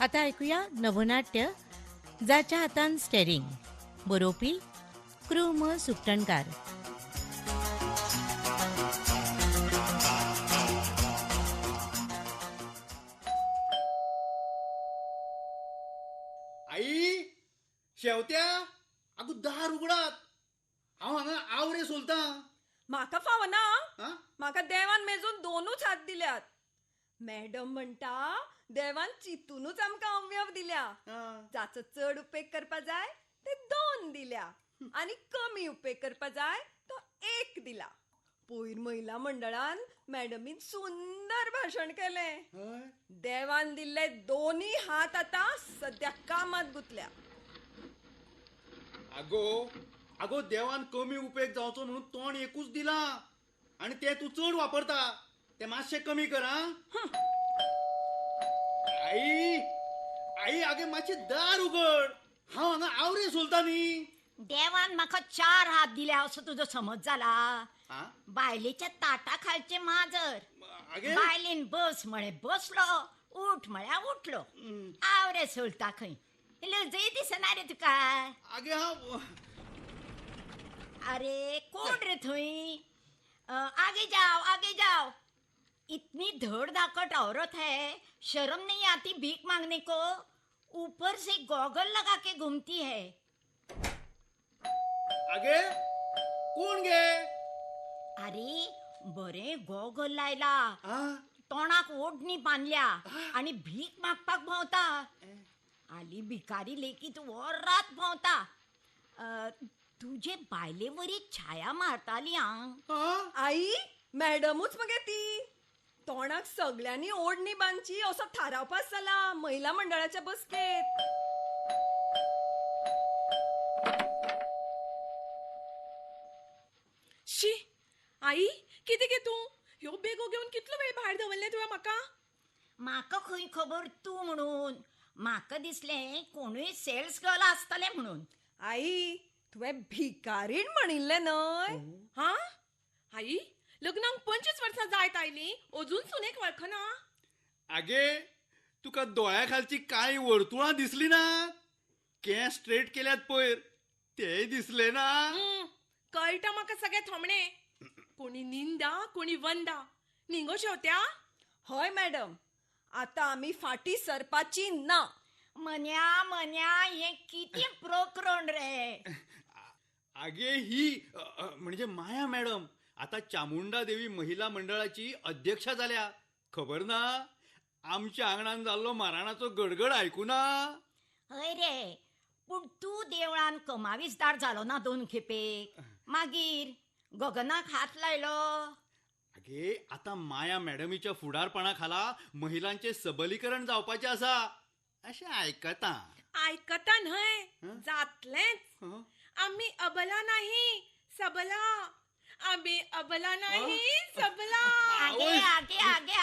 आता ऐकूया नवनाट्य जाच्या हातान स्टेरिंग. बरोवपी कृ म सुकटणकार. आई शेवत्या अगो दार उगडात. हांव हांगा आवरे सोलता. म्हाका फावना. हा? म्हाका देवान मेजून दोनूच हात दिल्यात. मॅडम म्हणटा देवान चितूनच आमकां अवयव दिल्या. हा. जाचो चड उपेग करपा जाय ते 2 दिल्या आनी कमी उपेग करपा जाय तो 1 दिला. पयर महिला मंडळान मॅडमीन सुंदर भाशण केलें. हय? देवान दिल्ले दोन्ही हात आता सध्या कामात गुंतल्या. आगो आगो देवान कमी उपेग जावचो म्हणून तोंड एकूच दिला आणि ते तू चड वापरता. ते मातशें कमी कर हा. आई आई आगे मातशें दार उगड. हांव हांगा आवरे सोलता न्ही. देवान म्हाका 4 हात दिले असो तुजो समज जाला. हा? बायलेच्या ताटा खालचे माजर. आगे बायलेन बस म्हळे बसलो, उठ म्हळ्यार उठलो. आवरे सोलता खंय लजय दिसना रे तुका. आगे हांव अरे कोण रे थंय. आगे जाओ. इतनी धड़ धाकट औरत है, शर्म नहीं आती भीख मांगने को. ऊपर से गॉगल लगा के घूमती है. आगे कोण गे. अरे बरे गॉगल लायला, हा? तोंडाक ओढणी बांधल्या आणि भीक मागपाक भोंवता. आली भिकारी लेकीत वरात भोंवता. तुझे बायलेवरी छाया मारताली हांव. हा? आई मॅडमूच मगे ती. तोंडाक सगळ्यांनी ओढणी बांदची असो थारावपास जाला महिला मंडळाच्या बसकेत. शी आई कितें गे तूं. ह्यो बेगो घेवन कितलो वेळ भायर दवरले तुवें म्हाका. म्हाका खंय खबर तूं म्हणून. म्हाका दिसलें कोणूय सेल्स गर्ल आसतलें म्हणून. आई तुवें भिकारीण म्हणिल्लें न्हय. हा आई लग्नाक 25 वर्सां जायत आयली अजून सुनेक वळखना. आगे तुका दोळ्या खालची काळी वर्तुळां दिसली ना. केंस स्ट्रेट केल्यात पयर तेय दिसले ना. कळटा म्हाका सगळे थोमणे. कोणी निंदा कोणी वंदा. निंगो शेवत्या. हय मॅडम आता आमी फाटी सरपाची ना. मन्या हे किती प्रकरण रे. आगे ही म्हणजे माया मॅडम आता चामुंडा देवी महिला मंडळाची अध्यक्षा झाल्या. खबर ना. आमच्या आंगणान जाल्लो माराणाचो गडगड आयकू ना. हय रे पूण तूं देवळान कमावीसदार जालो ना 2 खेपे. मागीर गगनाक हात लायलो. आगे आता माया मॅडमीच्या फुडारपणा महिलांचे सबलीकरण जावपाचे आसा अशें आयकता. आयकता न्हय जातलेंच. हं? आम्ही अबला नाही सबला. आम्ही अबला नाही सबला.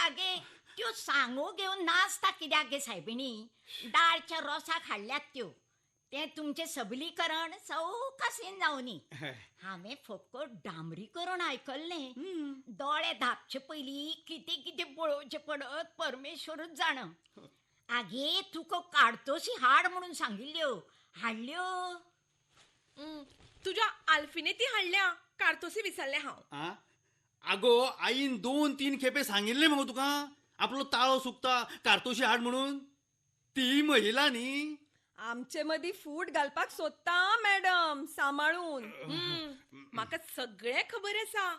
आगे त्यो सांगो घेवन नाचता कित्याक गे सायबिणी. दाळच्या रोसाक हाडल्यात त्यो. ते तुमचे सबलीकरण सवकासीन जावनी. हांवें फकत डांबरीकरण आयकल्लें. दोळे धापचे पयलीं कितें कितें पळोवचें पडत परमेश्वरूच जाण. आगे तुका काडतोशी हाड म्हणून सांगिल्ल्यो हाडल्यो. तुझ्या आल्फिने ती हाडल्या. कार्तोसी विसरले हांव. आ? आगो आईन 2-3 खेपे सांगिल्ले मगो तुका आपलो ताळो सुकता कार्तोशी हाड म्हणून. ती महिला न्ही. आमचे मदीं फूट घालपाक सोदता मॅडम सांबाळून. म्हाका सगळे खबर आसा.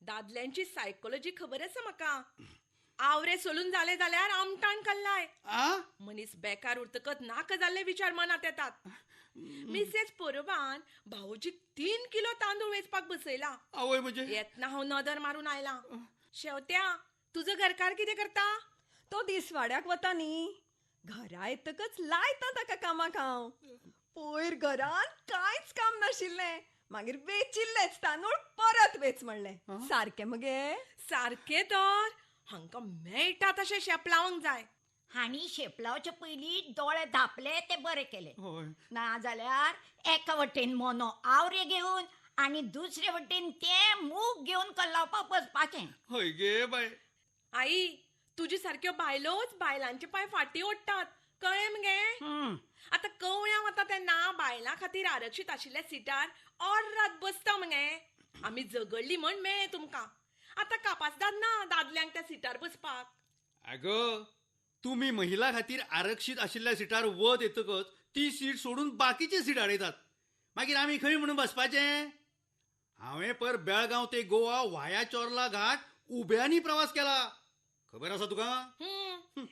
दादल्यांची सायकोलॉजी खबर आसा म्हाका. आवरे सोलून जाले जाल्यार आमटाण कल्लाय. आ? मनीस बेकार उरतकच नाका जाल्ले विचार मनात येतात. मिसेस पोरबान भाऊजीक 3 किलो तांदूळ वेचपाक बसयला. आवय म्हणजे येतना हांव नदर मारून आयला. शेवत्या तुझं घरकार कितें करता. तो दिसवाड्याक वता न्ही. घरा येतकच लायता ताका कामाक हांव. पयर घरान कांयच काम नाशिल्लें. मागीर वेचिल्लेच तांदूळ परत वेच म्हणलें. सारकें मगे. सारकें तर हांकां मेळटा तशें शेपलावंक जाय. हाणी शेपलावचे पयलीं दोळे धापले ते बरे केले. होय. ना जाल्यार एका वटेन मोनो आवरे घेवन आणि दुसरे वटेन ते मूग घेऊन कल्लावपाक बसपाचें. हय गे बाय. आई तुझी सारक्यो बायलोच बायलांचे पाय फाटी ओडटात कळ्ळें मगे. हं. आता कवळ्या वता तेन्ना बायलां खातीर आरक्षीत आशिल्ल्या सिटार ऑर्रात बसता मगे. आमी झगडली म्हण मेळ्ळें तुमकां. आता कापासदार ना दादल्यांक त्या सिटार बसपाक. अगं तुम्ही महिला खातीर आरक्षीत आशिल्ल्या सिटार वत येतकच ती सीट सोडून बाकीची सीट हाडयतात. मागीर आमी खंय म्हणून बसपाचें? हांवें पर बेळगांव ते गोवा व्हाया चोरला घाट उब्यांनी प्रवास केला. खबर आसा तुका?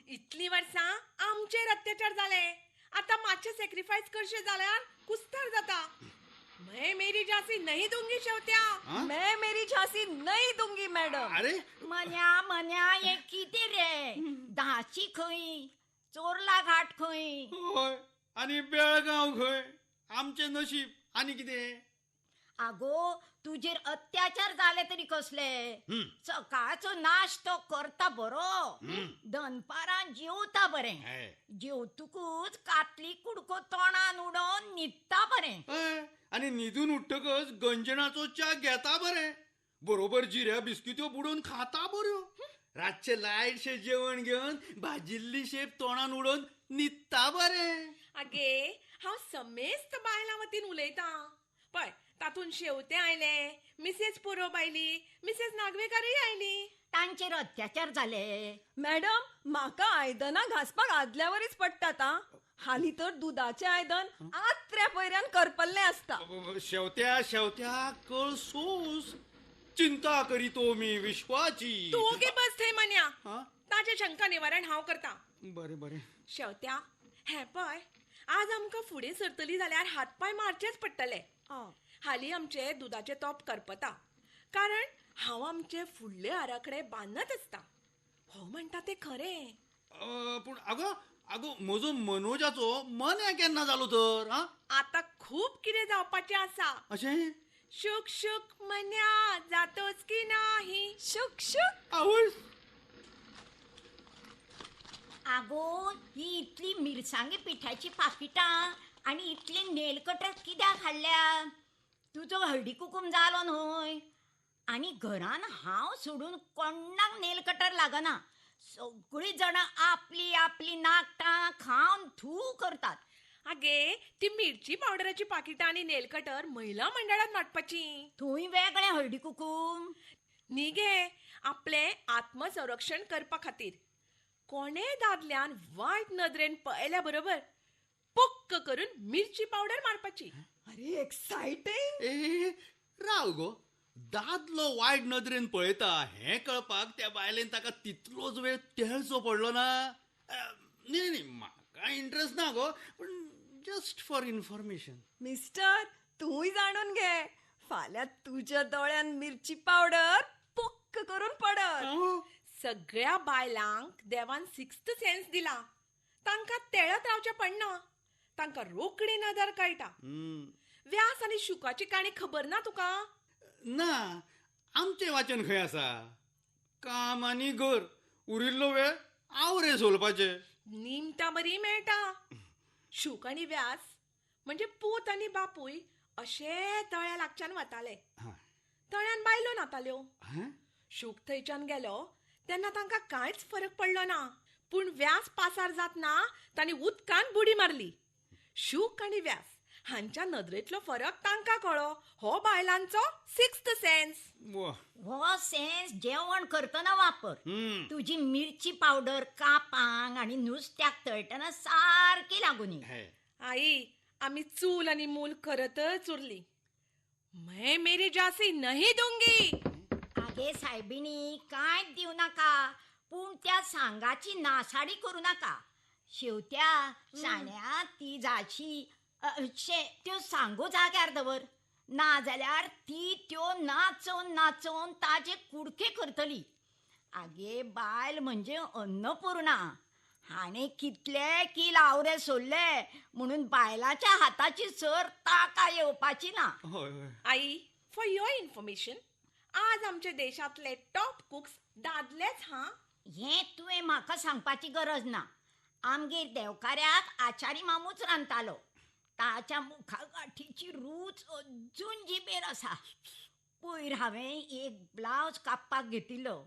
इतली वर्सां आमचेर अत्याचार जाले. आता मातशे सॅक्रिफायस करशे जाल्यार कुस्तार जाता. मैं मेरी झांसी नहीं दूंगी शेवत्या. हा? मैं मेरी झांसी नहीं दूंगी मॅडम. अरे मन्या हे कितें रे? धाची खंय? चोरला घाट खंय? होय आणि बेळगांव खंय? आमचें नशीब आनी कितें? आगो तुजेर अत्याचार जाले तरी कसले? हं. सकाळचो नाश्तो करता बरो, हं. दनपारां जेवता बरें, हय. जेवतकूच कातली कुडको तोंडान उडोवन न्हिदता बरें. हय. आणि न्हिदून उठ्ठकच गंजनाचो च्या घेता बरें. बरोबर जिऱ्या बिस्किट्यो बुडोवन खाता बऱ्यो. रातचे लायटशे जेवण घेवन भाजिल्ली शेप तोंडान उडोवन न्हिदता बरें. आगे हांव समेस्त बायलां वतीन उलयतां. पळय तातून शेवते आयले, मिसेस पुरोब आयली, मिसेस नागवेकारूय आयली. तांचेर अत्याचार जाले. मॅडम म्हाका आयदनां घासपाक आदल्यावरीच पडटात आं. हालीं तर दुदाचें आयदन आत्र्या पयऱ्यान करपल्लें आसता. शेवत्या शेवत्या कळसोस चिंता करीतो मी विश्वाची. तूं ओगे बस थंय मन्या. हा? ताचे शंका निवारण हांव करतां. बरें बरें. शेवत्या हें पळय आज आमकां फुडें सरतली जाल्यार हातपाय मारचेच पडटले. हालीं आमचे दुदाचे तोप करपता कारण हांव आमचे फुडले आराखडे बांदत आसता. हो म्हणटा तें खरें. पूण आगो आगो म्हजो मनोजाचो मन केन्ना जालो तर? हा आता खूप कितें जावपाचें आसा. अशें? शुक शुक मन्या जातोच की नाही. शुक शुक. आवय. आगो ही इतली मिरसांगे पिठाची पाकिटां आणि इतले नेल कटर कित्याक हाडल्या? तुजो हळदी कुकूम जालो न्हय. आणि घरान हांव सोडून कोणाक नेल कटर लागना. सगळीं जाणां आपली आपली नाकटां खावन थू करतात. आगे ती मिरची पावडराची पाकिटां आणि नेल कटर महिला मंडळात वाटपाची. थंय वेगळें हळदी कुकूम. न्ही गे आपले आत्मसंरक्षण करपा खातीर. कोणे दादल्यान वायट नदरेन पळयल्या बरोबर पक्क करून मिरची पावडर मारपाची. अरे एक्सायटिंग. ए राव गो. दादलो वायट नदरेन पळयता हें कळपाक त्या बायलेन ताका तितलोच वेळ तेळचो पडलो ना. न्ही न्ही म्हाका इंट्रस्ट ना गो पण जस्ट फॉर इन्फॉर्मेशन. मिस्टर तूंय जाणून घे. फाल्यां तुज्या दोळ्यान मिरची पावडर पक्क करून पडत. सगळ्या बायलांक देवान सिक्स्थ सेन्स दिला. तांकां तेळत रावचें पडना. तांकां रोखडी नदर कळटा. व्यास आनी शुकाची काणी खबर ना तुका? ना आमचें वाचन खंय आसा. काम आनी घर उरिल्लो वेळ आवरे सोलपाचे. निमतां बरी मेळटा. शूक आनी व्यास म्हणजे पूत आनी बापूय अशे तळ्या लागच्यान वताले. तळ्यान बायलो नाताल्यो. शूक थंयच्यान गेलो तेन्ना तांकां कांयच फरक पडलो ना. पूण व्यास पासार जातना तांणी उदकान बुडी मारली. शूक आनी व्यास हांच्या नदरेंतलो फरक तांकां कळ्ळो. हो बायलांचो सिक्स्थ सेन्स. हो सेन्स जेवण करतना वापर. तुजी मिरची पावडर कापांक आणि नुस्त्याक तळटना सारकी लागून ये. आई आमी चूल आनी मूल करतच उरली. मैं मेरी झांसी नहीं दूंगी. आगे सायबिणी कांयच दिव नाका पूण त्या सांगाची नासाडी करू नाका. शेवत्या साण्या ती झाशी त्यो सांगो जाग्यार दवर. नाजाल्यार ती त्यो नाचोवन नाचोवन ताजे कुडके करतली. आगे बायल म्हणजे अन्नपूर्णा. हाणे कितले की लावरे सोडले म्हणून बायलाच्या हाताची सर ताका येवपाची ना. आई फॉर युअर इन्फॉर्मेशन आज आमच्या देशातले टॉप कुक्स दादलेच. हे तुवें म्हाका सांगपाची गरज ना. आमगेर देवकार्याक आचारी मामूच रांदतालो. ताच्या मुखागाठीची रूच अजून जिबेर आसा. पयर हांवें एक ब्लावज कापपाक घेतिल्लो.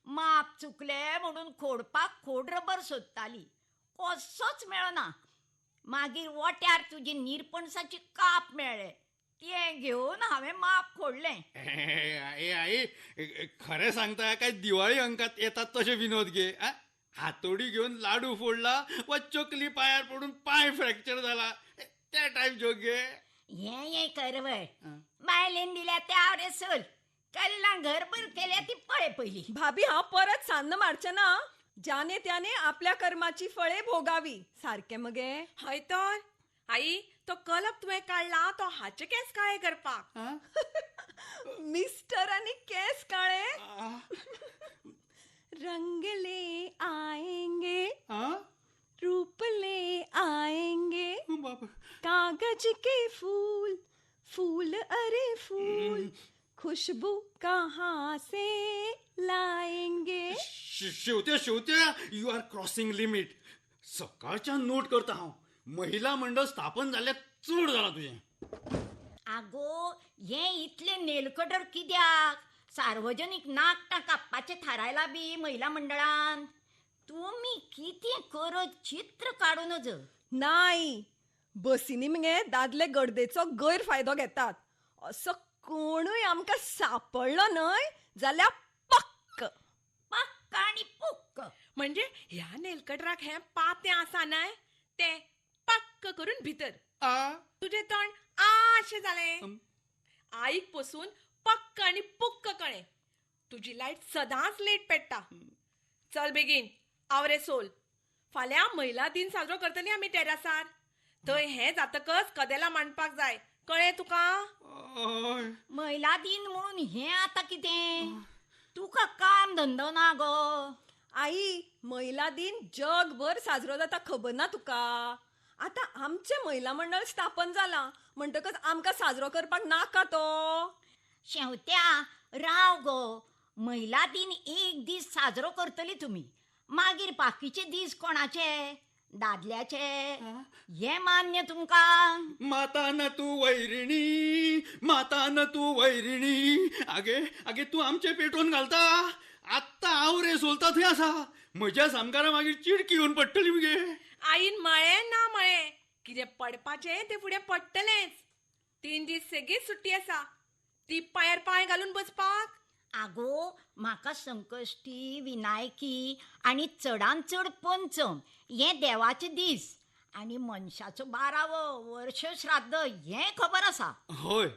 माप चुकलें म्हणून खोडपाक खोड रबर सोदताली, कसोच मेळना. मागीर वट्यार तुजी निरपणसाची काप मेळ्ळें. तें घेवन हांवें माप खोडलें. आई खरें सांगता काय दिवाळी अंकात येतात तसे विनोद घे. हातोडी घेऊन लाडू फोडला वा चकली पायार पडून पाय फ्रॅक्चर झाला, त्या टाईप जोक घे. हे करवळ बायलेन दिल्या त्या आवरे सोल कल्ला घरभर केल्या ती पळे पहिली. भाभी हांव परत सान्न मारचें ना. ज्याने त्याने आपल्या कर्माची फळे भोगावी. सारखे मगे. हय तर आई, तो कलप तुवें काढला तो हाचे केस काळे करपाक. मिस्टर आणि केस काळे. रंग ले आएंगे, रूप ले आएंगे, कागज के फूल, फूल अरे फूल, खुशबू कहाँ से लाएंगे. शेवत्या यू आर क्रॉसिंग लिमिट. सकाळच्या नोट करता हांव. महिला मंडळ स्थापन जाल्यार चड जाला तुझें. आगो हे इतले नेलकटर कित्याक? सार्वजनिक नाकटां कापपाचें थारायला बी महिला मंडळान. तुम्ही कितें करत चित्र काडून नज. नाही, बसींनी मगे दादले गर्देचो गैरफायदो घेतात. असो कोणूय आमकां सापडलो न्हय जाल्यार पक्क. पक्क आणि पुक्क. म्हणजे ह्या नेलकटराक हें पातें आसा न्हय तें पक्क करून भितर. तुजें तोंड आशें जालें. आईक पसून पक्क आणि पुक्क कळ्ळें. तुजी लायट सदांच लेट पेट्टा. चल बेगीन आवरे सोल. फाल्यां महिला दिन साजरो करतली आमी टेरासार. थंय हें जातकच कदेलां मांडपाक जाय. कळ्ळें तुका? महिला दिन म्हणून हें आतां कितें? तुका काम धंदो ना गो. आई, महिला दिन जगभर साजरो जाता खबर ना तुका? आता आमचें महिला मंडळ स्थापन जालां म्हणटकच आमकां साजरो करपाक नाका तो. शेवत्या राव गो. महिला दिन एक दीस साजरो करतली तुम्ही. मागीर बाकीचे दीस कोणाचे? दादल्याचे. हे मान्य तुमका? माता न तू वैरिणी, माता न तू वैरिणी. आगे तू आमचे पेटोवन घालता. आत्ता आवरे सोलता थंय आसा. म्हज्या सामकारा मागीर चिडकी येवन पडटली मगे. आईन मळें ना मळें. कितें पडपाचें तें फुडें पडटलेंच. 3 दीस सेगीत सुट्टी आसा. ती पांयार पांय घालून बसपाक. आगो म्हाका संकश्टी, विनायकी आणि चडान चड पंचम हे देवाचे दीस आणि मनशाचो 12वो वर्ष श्राद्ध हे खबर आसा. होय.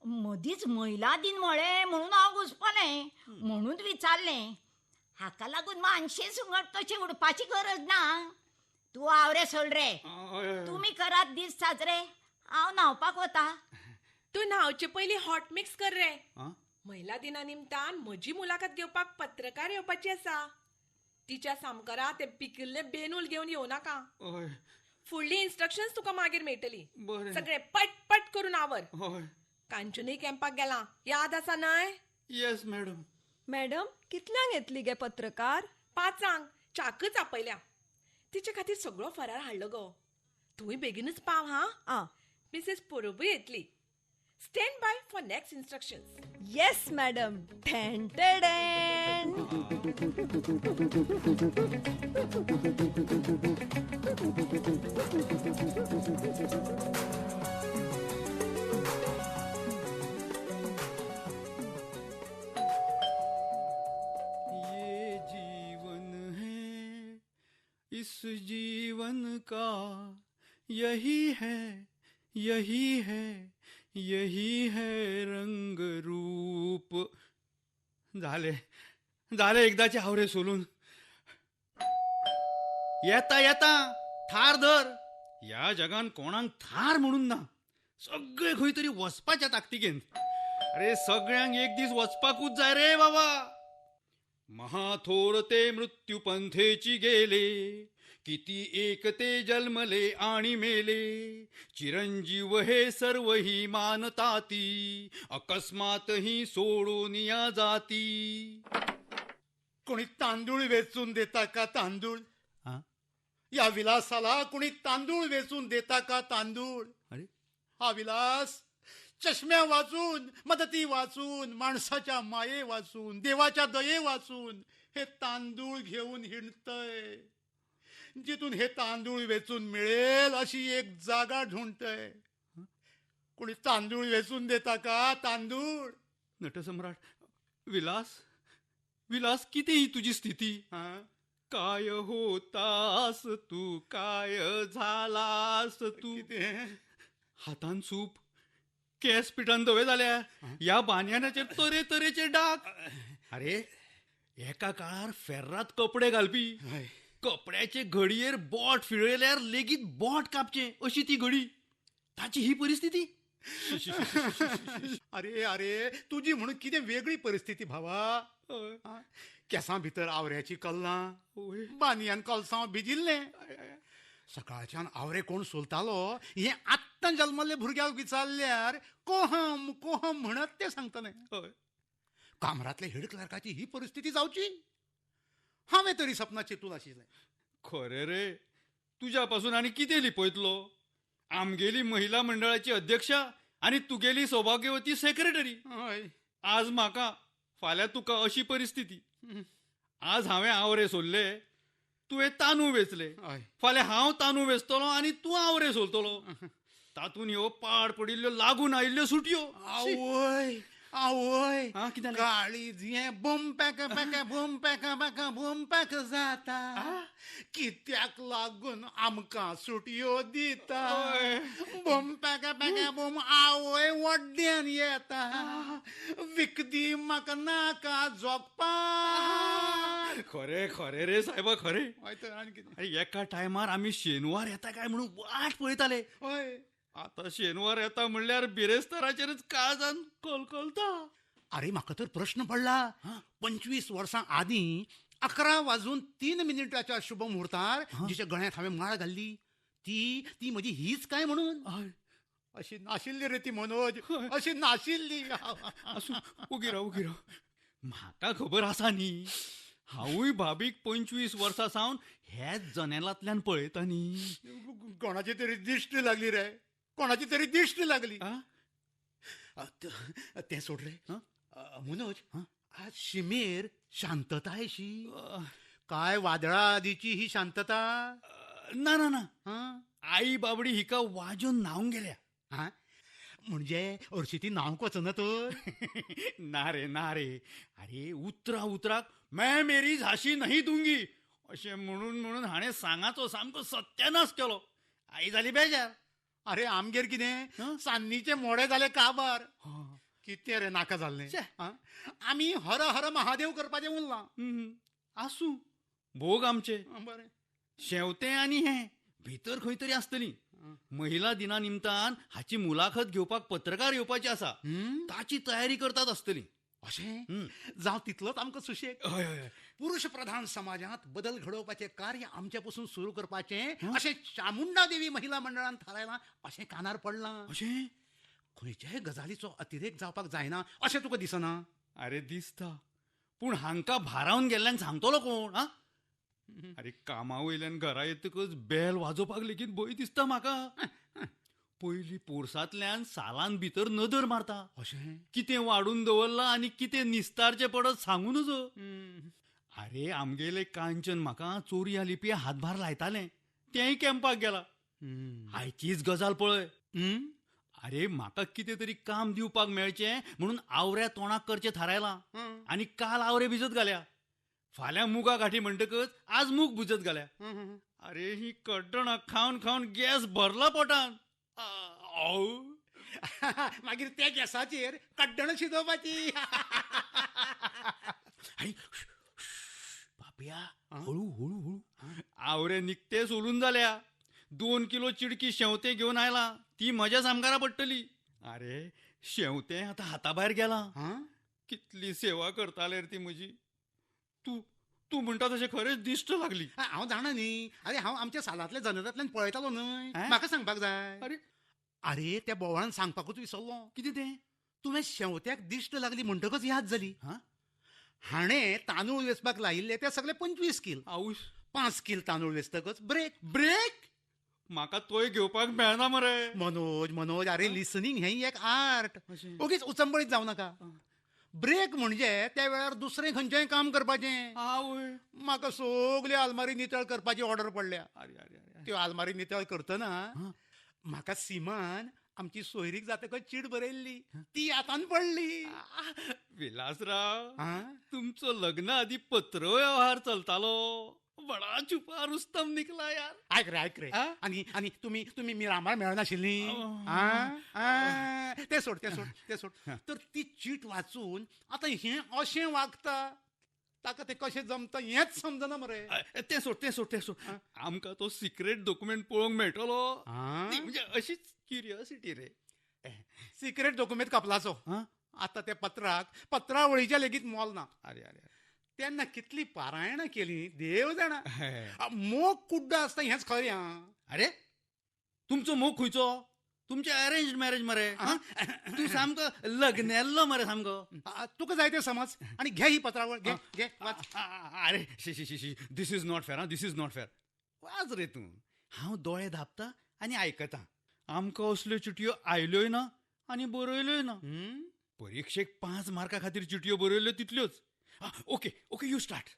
मदींच महिला दिन म्हळें म्हणून हांव घुसपलें. म्हणून विचारलें. हाका लागून मानशे सुंगट तशी उडपाची गरज ना. तूं आवरे सोल रे. तुम्ही करात दीस साजरे. हांव न्हावपाक वता. तूं न्हावचे पयलीं हॉट मिक्स कर रे. महिला दिना निमतान म्हजी मुलाखत घेवपाक पत्रकार येवपाची आसा. तिच्या सामकारा ते पिकिल्ले बेनूल घेवन येवं नाका. फुडली इन्स्ट्रक्शन्स तुका मागीर मेळटली. सगळे पट करून आवर. कांचनूय कॅम्पाक गेला याद आसा न्हय? Yes madam. मॅडम, कितल्यांक येतली गे पत्रकार? 5 चाकच आपयल्या. तिचे खातीर सगळो फराळ हाडलो गो. तूंय बेगीनच पाव हा. मिसेस पोरोबूय येतली. Stand by for next instructions. Yes madam. टेंटेडेन. ये जीवन है, इस जीवन का यही है रंग रूप. झाले एकदाचे हावरे सोलून. येता थार धर. या जगान कोणाक थार म्हणून ना. सगळे खंय तरी वचपाच्या ताकतिकेन. अरे सगळ्यांक एक दीस वचपाकूच जाय रे बाबा. महाथोर ते मृत्यू पंथेची गेले. किती एकते जन्मले आणि मेले. चिरंजीव हे सर्व ही मानताती. अकस्मात ही सोडून या जाती. कोणी तांदूळ वेचून देता का तांदूळ? या विलासाला कोणी तांदूळ वेचून देता का तांदूळ? अरे हा विलास चष्म्या वाचून, मदती वाचून, माणसाच्या माये वाचून, देवाच्या दये वाचून हे तांदूळ घेऊन हिंडतय. जिथून हे तांदूळ वेचून मिळेल अशी एक जागा ढूंढतय. कोणी तांदूळ वेचून देता का? तांदूळ? नटसम्राट, विलास विलास, किती ही तुझी स्थिती? हा? काय होतास तू, काय झालास तू? किती? हातान सूप, केस पिठान धवे जाल्या, या बानयानाचेर तरे तरेचे डाग. अरे एका काळार फेर्रात कपडे घालपी, हय. कपड्याचे घडयेर बोट फिरयल्यार लेगीत बोट कापचे अशी ती घडी. ताची ही परिस्थिती. अरे अरे तुझी म्हणून किती वेगळी परिस्थिती भावा. हा? केसां भितर आवऱ्याची कल्लां, होय. बानयान कलसां भिजिल्ले. सकाळच्यान आवरे कोण सोलतालो हे आत्तां जल्मल्ले भुरग्याक विचारल्यार कोहम कोहम म्हणत ते सांगतले. होय. कामरातल्या हेड क्लर्काची ही परिस्थिती जावची, हांवें तरी सपना चिंतून आशिल्लें. खरे रे, तुझ्यापासून आणि किती लिपयतलो? आमगेली महिला मंडळाची अध्यक्षा आणि तुगेली सौभाग्यवती सेक्रेटरी. हय. आज म्हाका, फाल्यां तुका अशी परिस्थिती. आज हांवें आवरे सोडले, तुवें तांदूळ वेचले. हय. फाल्यां हांव तांदूळ वेचतलो आणि तूं आवरे सोलतलो. तातून ह्यो पाड पडिल्ल्यो लागून आयिल्ल्यो सुटयो. आवय आवय हा, कितें जालें? काळीज हें boom pack pack boom pack pack boom pack जाता. कित्याक लागून आमकां सुटयो दिता. ओय. बूम पॅक पॅक बूम आवय वड्ड्यान येता. विकती म्हाका नाका जोगपा. खरे खरे रे साहेबा, खरे. हय तर आनी कितें? अरे एका टायमार आमी शेनवार येता काय म्हणून वाट पळयताले. हय. आता शेनवार येता म्हणल्यार बिरेस्ताराचेरच काळजान कलकलता. अरे म्हाका तर प्रश्न पडला. 25 वर्सां आदीं 11:03 शुभ मुहूर्तार जिच्या गळ्यांत हांवें माळ घाल्ली ती ती म्हजी हीच काय म्हणून? अशी नाशिल्ली रे ती मनोज, अशी नाशिल्ली. असू, उगी राव उगी राव. म्हाका खबर आसा न्ही, हांवूय भाभीक 25 वर्सां सावन हेच जनेलांतल्यान पळयता न्ही. कोणाची तरी दिश्ट लागली रे, कोणाची तरी दिश्ट लागली. ते सोड रे. मनोज, आज शिमेर शांतता अशी काय? वादळा आदीची ही शांतता? ना ना ना, हा? आई बाबडी हिका वाजून न्हावून गेल्या. हा? म्हणजे हरशी ती न्हावंक वचना तर? ना रे ना रे. अरे उतराक मैं मेरी झाशी नाही दूंगी अशें म्हणून म्हणून हाणें सांगाचो सामको सत्यानाश केलो. आई जाली बेजार. अरे आमगेर कितें सान्नीचे मोडे जाले काबार. कितें रे नाका जाल्लें. आमी हर हर महादेव करपाचें उरलां. आसूं, भोग आमचे. बरें. शेवतें आनी हें भितर खंय तरी आसतली. महिला दिना निमतान हाची मुलाखत घेवपाक पत्रकार येवपाचे आसा. ताची तयारी करतात आसतली. अशें जावं तितलोच आमकां सुशेग. हय हय. पुरुष प्रधान समाजात बदल घडोवपाचें कार्य आमचे पासून सुरू करपाचें अशें चामुंडा देवी महिला मंडळान थारायलां अशें कानार पडलां. अशें? खंयच्याय गजालीचो अतिरेक जावपाक जायना अशें तुका दिसना? अरे दिसता, पूण हांकां भारावन गेल्ल्यान सांगतलो कोण? हा, अरे कामा वयल्यान घरा येतकच बेल वाजोवपाक लेगीत भंय दिसता म्हाका. पयलीं पोरसांतल्यान सालान भितर नदर मारता. अशें? कितें वाडून दवरलां आनी कितें निस्तारचें पडत सांगू नजो. अरे आमगेले कांचन म्हाका चोरया लिपये हातभार लायताले, तेंय कॅम्पाक गेला. आयचीच गजाल पळय. अरे म्हाका कितें तरी काम दिवपाक मेळचें म्हणून आवऱ्या तोंडाक करचें थारायलां आनी काल आवरे भिजत घाल्या. फाल्यां मुगा गाठी म्हणटकच आज मूग भुजत घाल्या. अरे ही कड्डणां खावन खावन गॅस भरला पोटान. मागीर त्या गॅसाचेर कड्डण शिजोवपाची. बापया, हळू हळू हळू. आवरे निकते सोलून जाल्या. 2 किलो चिडकी शेवतें घेवन आयला, ती म्हज्या सामकारा पडटली. अरे शेवतें आतां हाताभायर गेलां. कितली सेवा करताले रे ती म्हजी. तू तू म्हणटा तशें खरेंच दिश्ट लागली. हांव जाणा न्ही. अरे हांव आमच्या सालांतल्या जनेलांतल्यान पळयतालो न्हय. म्हाका सांगपाक जाय. अरे अरे त्या बोवाळान सांगपाकूच विसरलो. कितें तें? तुवें शेवत्याक दिश्ट लागली म्हणटकच याद जाली. हाणें तांदूळ वेचपाक लायिल्ले ते सगळे 25 किल. आवूश, 5 किल तांदूळ वेचतकच ब्रेक. ब्रेक? म्हाका तोय घेवपाक मेळना मरे. मनोज अरे लिसनिंग हे एक आर्ट. अशें. उगीच उचंबळीत जाऊ नका. ब्रेक म्हणजे त्या वेळार दुसरें खंयचेंय काम करपाचें. आवय. म्हाका सगळी आलमारी नितळ करपाची ऑर्डर पडल्या. अरे अरे अरे. त्यो आलमारी नितळ करतना म्हाका सीमान आमची सोयरीक जातकच चीट बरयल्ली ती हातान पडली. विलासराव, हा? तुमचो लग्न आधी पत्र व्यवहार चलतालो. बडा छुपा रुस्तम निकला यार. ऐक रे आ? आणि तुम्ही मिरामार मेळनाशिल्ली. ते सोड. तर ती चीट वाचून आता हे अशें वागता ताका ते कशें जमता हेच समजना मरे. ते सोड. आमकां तो सिक्रेट डॉक्युमेंट पळोवंक मेळटलो. ती म्हणजे अशीच क्युरियोसिटी रे. सिक्रेट डॉक्युमेंट कपलाचो. हा? आता त्या पत्रावळीच्या लेगीत मोल ना. अरे अरे त्यांना कितली पारायणां केली देव जाणा. अरे. मोग कुड्ड आसता हेच खरें. हा. अरे तुमचो मोग खंयचो? तुमचे अरेंज मॅरेज मरे. तू सामको लग्नेल्लो मरे सामको. तुका जाय ते समज आणि घे ही पत्रावळ घे वाच. अरे शी this is not fair. This is not fair. वाच रे तू. हांव दोळे धापता आणि आयकता. आमकां असल्यो चिटयो आयल्योय ना आणि बरयल्योय ना. परीक्षेक 5 मार्का खातीर चिटयो बरयल्यो तितल्योच. Okay you start.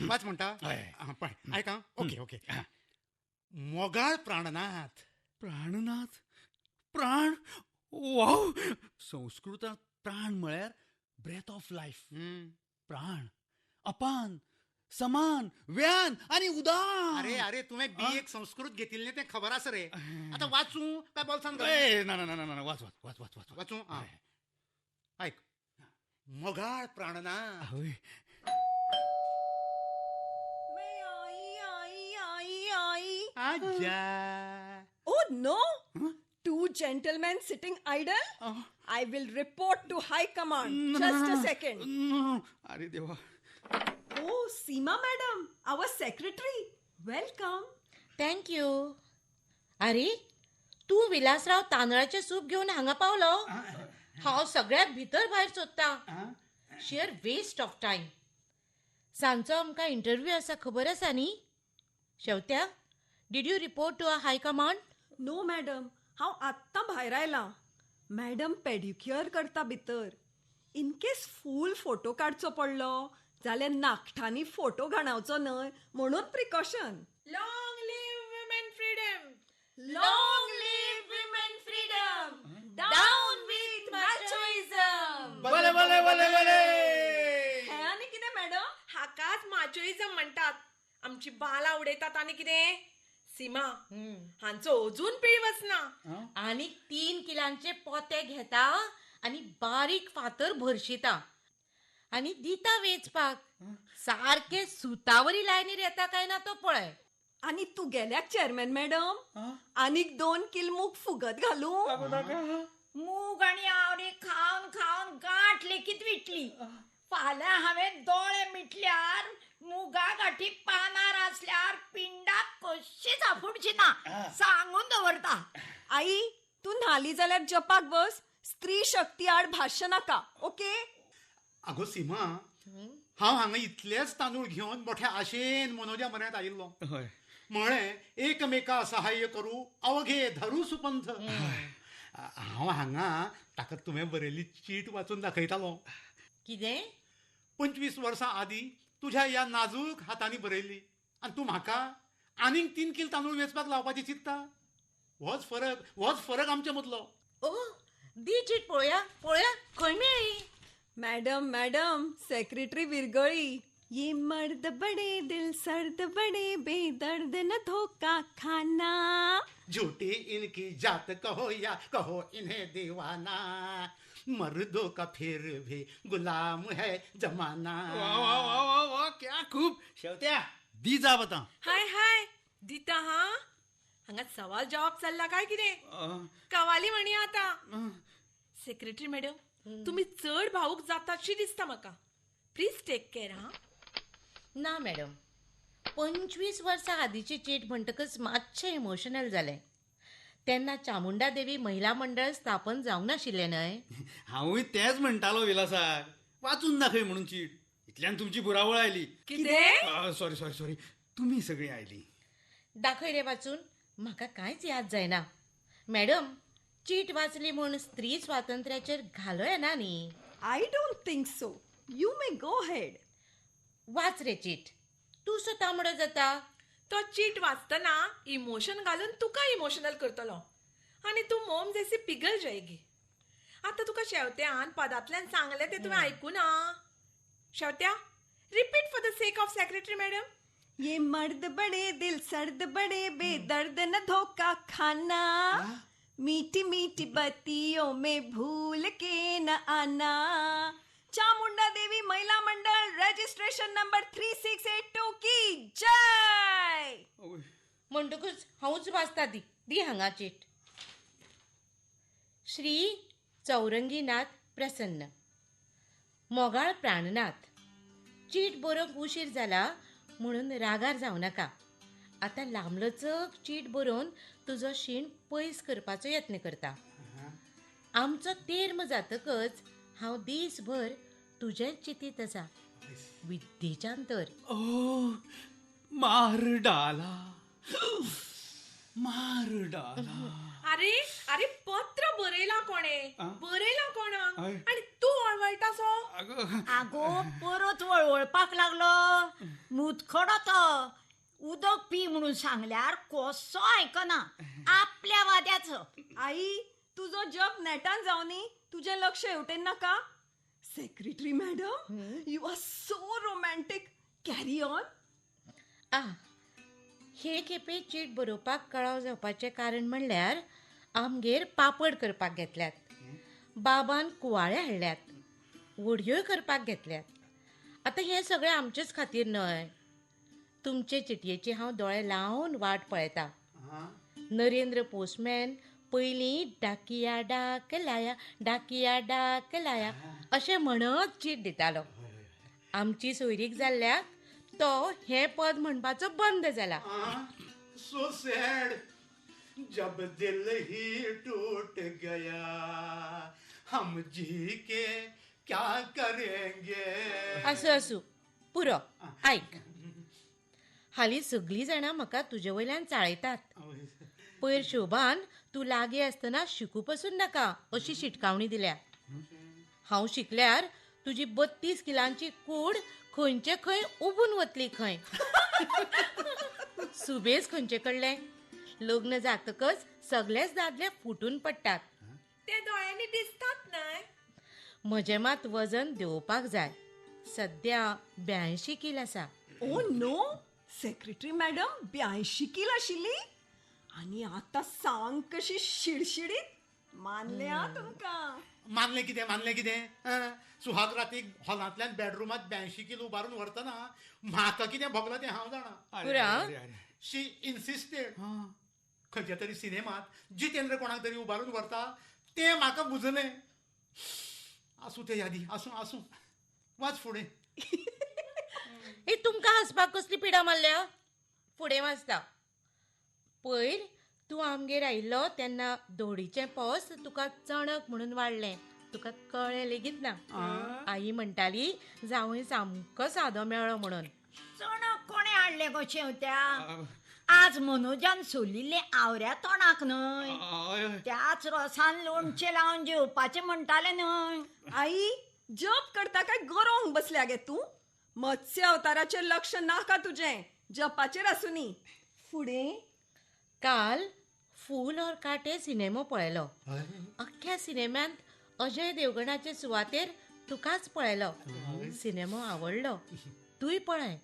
वाच म्हणटा. हय. पण ऐका. ओके. मोगाळ प्राणनाथ. प्राणनाथ. प्राण. वाव. संस्कृतांत प्राण म्हळ्यार ब्रेथ ऑफ लायफ. प्राण, अपान, समान, व्यान आणि उदान. अरे तुम्ही BA संस्कृत घेतिल्लें ते खबर आसा रे. आता वाचू काय बोलसान ना वाच. वाचू. ऐक. मोगाळ प्राणनाथ. होय. आई. आज्या. Oh no! Two gentlemen sitting idle? I will report to High Command. Just a second. अरे देवा. Oh, Seema madam, our secretary. Welcome. Thank you. अरे तू विलासराव तांदळाचे सूप घेऊन हांगा पावलो. हांव सगळ्यात भितर भायर सोदता. Sheer waste of time. सांजचो आमकां इंटरव्यू आसा खबर आसा न्ही? शेवत्या, did you report to high command? No madam, हांव आत्तां भायर आयलां. मॅडम पेडिक्युअर करता भितर. इन केस फूल फोटो काडचो पडलो जाल्यार नाखटांनी फोटो घाणावचो न्हय म्हणून precaution. Long live women freedom. Long live women freedom! Down with machoism! भले. हे आनी कितें मॅडम? हाकाच माचोइझम म्हणटात. आमची बाला उडयतात आणि कितें. सीमा, हांचो अजून पिळ वचना. आणि 3 किलांचे पोते घेता आणि बारीक फातर भरशिता आणि दिता वेचपाक. सारखे सुतावरी लायनीर येता काय ना तो पळय. आणि तू गेल्याक चेअरमॅन मॅडम आनीक 2 किल मूग फुगत घालू. मूग आणि आवरे खाऊन गाठ लेकीत विटली. फाल्यां हांवें दोळे मिटल्यार मुगा गाठी पानार असल्यार पिंडाक कशीच आपुडची ना सांगून दवरता. आई तू न्हाली जाल्यार जपाक बस. स्त्री शक्ती आड भाष्य नाका. ओके. अगो सीमा, हांव हांगा इतलेच तांदूळ घेवन मोठ्या आशेन मनोजा मऱ्यांत आयिल्लो. म्हळें एकमेका सहाय्य करू अवघे धरू सुपंथ. हांव हांगा ताका तुवें बरयल्ली चीट वाचून दाखयतालो. कितें? 25 वर्सां आदी तुझ्या या नाजूक हातांनी बरयल्ली. आनी तूं म्हाका आनीक 3 किल तांदूळ वेचपाक लावपाची चिंतता. होच फरक आमचे मदलो. ओ दी चीट पळोवया खंय मेळ्ळी? मॅडम सेक्रेटरी विरगळी. ये मर्द बडे दिल सर्द बडे बेदर्द न धोका खाना. झूठी इनकी जात कहो या कहो इन्हें दीवाना. मर्दों का फिर भी गुलाम है जमाना. वा क्या खूप. शेवत्या दी जा बता. हाय दिता. हांगा सवाल जवाब चल्ला काय कितें? कवाली म्हणी आता. सेक्रेटरी मॅडम, तुम्ही चड भावूक जाताशी दिसता म्हाका. Please take care. ना मॅडम, 25 वर्सां आदीची चीट म्हणटकच मातशें इमोशनल जालें. तेन्ना चामुंडा देवी महिला मंडळ स्थापन जावंक नाशिल्लें न्हय. हांवूय तेच म्हणटालो विलासाक. वाचून दाखय म्हणून चीट. इतल्यान तुमची बुरावळ आयली. कितें? सॉरी तुमी सगळी आयली. दाखय रे वाचून. म्हाका कांयच याद जायना. मॅडम, चीट वाचली म्हूण स्त्री स्वातंत्र्याचेर घालो येना न्ही. I don't think so. You may go head. Watch ray cheat. तूं सो तांबडो जाता. तो चीट वाचतना इमोशन घालून तुका इमोशनल करतलो आणि तू मोम जैसी पिघल जाएगी. आता तुका शेवत्यान पदांतल्यान सांगले ते तुवें आयकू ना. शेवत्या, repeat for the sake of secretary madam. ये मर्द बड़े दिल सर्द बड़े बेदर्द न धोखा खाना. मीठी मीठी बत्तियों में भूल के न आना. चामुंडा देवी महिला मंडल रजिस्ट्रेशन नंबर 3682 की जय. म्हणटकूच हांवूच वाचता दी हांगा चीट. श्री चौरंगीनाथ प्रसन्न, मोगाळ प्राणनाथ. चीट बरोवंक उशीर जाला म्हणून रागार जावं नाका. आतां लांबलचक चीट बरोवन तुजो शीण पयस करपाचो यत्न करता. आमचो तेर्म जातकच हांव दीसभर तुजेच चिंतीत आसा, विद्येच्यान तर. ओ मार डाला, मार डाला. अरे अरे पत्र बरयला कोणे? बरयला कोणाक? अय. आणि तू वळवळटा सो. अगं, आगो परत वळवळपाक लागलो. मुतखडो तो. उदक पी म्हणून सांगल्यार कसो आयकना. आपल्या वाद्याचं. आई, तुझो जप नेटान जावनी. तुझे लक्ष हेवटेन नाका. Secretary madam, you are so romantic. Carry on. हे खेपे चीट बरोवपाक कळाव जावपाचें कारण म्हणल्यार आमगेर पापड करपाक घेतल्यात. बाबान कुवाळे हाडल्यात. वडयोय करपाक घेतल्यात. आतां हें सगळें आमचेच खातीर न्हय. तुमचे चिटयेची हांव दोळे लावन वाट पळयता. नरेंद्र पोस्टमॅन पयलीं डाकिया डाक लाया, डाकिया डाक लाया अशें म्हणत चीट दितालो. आमची सोयरीक जाल्ल्याक तो हें पद म्हणपाचो बंद जाला. So sad. जब दिल ही टूट गया हम जी के क्या करेंगे. असू पुरो आयक. हालीं सगळीं जाणां म्हाका तुजे वयल्यान चाळयतात. पयर शोभान तूं लागीं आसतना शिकू पसून नाका अशी शिटकावणी दिल्या. हांव शिकल्यार तुजी 32 किलांची कूड खंयचे खंय उबून वतली खंय. सुबेज खंयचे कडले. लग्न जातकच सगळेच दादले फुटून पडटात. ते दोळ्यांनी दिसतात न्हय. म्हजें मात वजन देंवोवपाक जाय. सद्या 82 किल आसा. Oh no. Secretary madam 82 kill आशिल्ली आणि आता सांग कशी शिडशिडीत. मानल्या तुमका. मानले कितें सुहाग रातीक हॉलांतल्यान बेडरूमात 82 किलो उबारून व्हरतना म्हाका कितें भोगला तें हांव जाणा. पुरा शी इन्सिस्टेड. खंयच्या तरी सिनेमात जितेंद्र कोणाक तरी उबारून व्हरता तें म्हाका बुजलें. आसूं ते यादी. आसूं वाच फुडें. हे तुमकां हसपाक कसली पिडा मारल्या. फुडें वाचता. पयर तूं आमगेर आयिल्लो तेन्ना धोडीचें पोस तुका चणक म्हणून वाडलें. तुका कळ्ळें लेगीत ना. आई म्हणटाली जावय सामको सादो मेळ्ळो म्हणून. चणक कोणे हाडले गो शेवत्या? आज मनोजान सोलिल्ले आवऱ्या तोंडाक न्हय. त्याच रोसान लोणचें लावन जेवपाचें म्हणटाले न्हय. आई, जप करता काय गरोवंक बसल्या गे तूं? मत्स्य अवताराचेर लक्ष नाका तुजें. जपाचेर आसुनी. फुडें. काल फूल और काटे सिनेमा पळयलो. अख्ख्या सिनेमांत अजय देवगणाचे सुवातेर तुकाच पळयलो. सिनेमा आवडलो. तूंय पळय.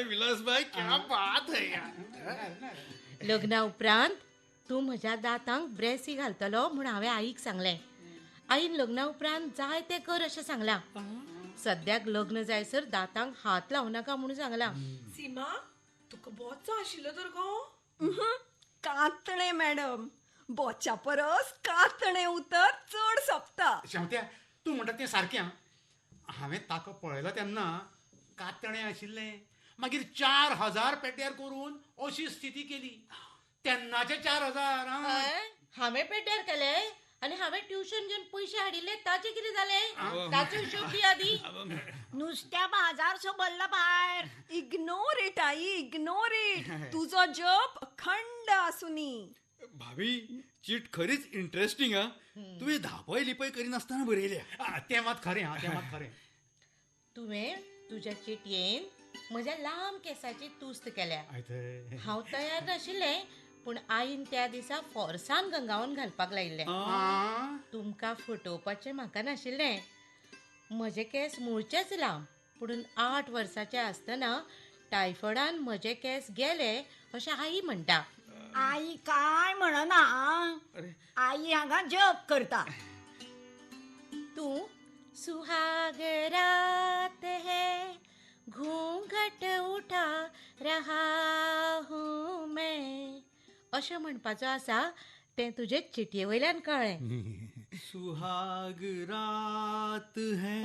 विलासबाई क्या बात है यार. लग्ना उपरांत तूं म्हज्या दांतांक ब्रेसी घालतलो म्हूण हांवें आईक सांगलें. आईन लग्ना उपरांत जाय तें कर अशें सांगलां. सद्याक लग्न जायसर दांतांक हात लावं नाका म्हणून सांगलां. सीमा, तुका बोचो आशिल्लो तर गो. कातणे मॅडम. बोच्या परस कातणे उतर चड सोपता. शेवत्या, तूं म्हणटा तें सारकें. हांवें ताका पळयलो तेन्ना कातणें आशिल्लें. मागीर 4000 पेड्ड्यार करून अशी स्थिती केली. तेन्नाचे 4000. हांवें पेड्ड्यार केले. आणि हांवें ट्युशन घेवन पयशे हाडिल्ले ताचे कितें जालें ताचो हिशोब दी आदी. नुस्त्या बाजारचो बल्ला भायर. Ignore it I, ignore it. तुझो जप अखंड आसुनी. भाभी चीट खरीच इंटरेस्टिंग हा. तुम्ही धापय लिपय करीनासतना बरयल्या. ते मात खरें हा, ते मात खरें. तुवें तुज्या चिटयेन म्हज्या लांब केसाची तुस्त केल्या. आयते. हांव तयार नाशिल्लें पूण आईन त्या दिसा फोर्सान गंगावन घालपाक लायिल्लें. तुमकां फटोवपाचें म्हाका नाशिल्लें. म्हजे केस मुळचेच लांब पुणून 8 वर्साचे आसतना टायफॉयडान म्हजे केस गेले अशें आई म्हणटा. आई काय म्हणना. आई हांगा जप करता. तू सुहाग रात है घूंघट उठा रहा हूं मैं अशें म्हणपाचो आसा तें तुजे चिटये वयल्यान कळ्ळें. सुहाग रात है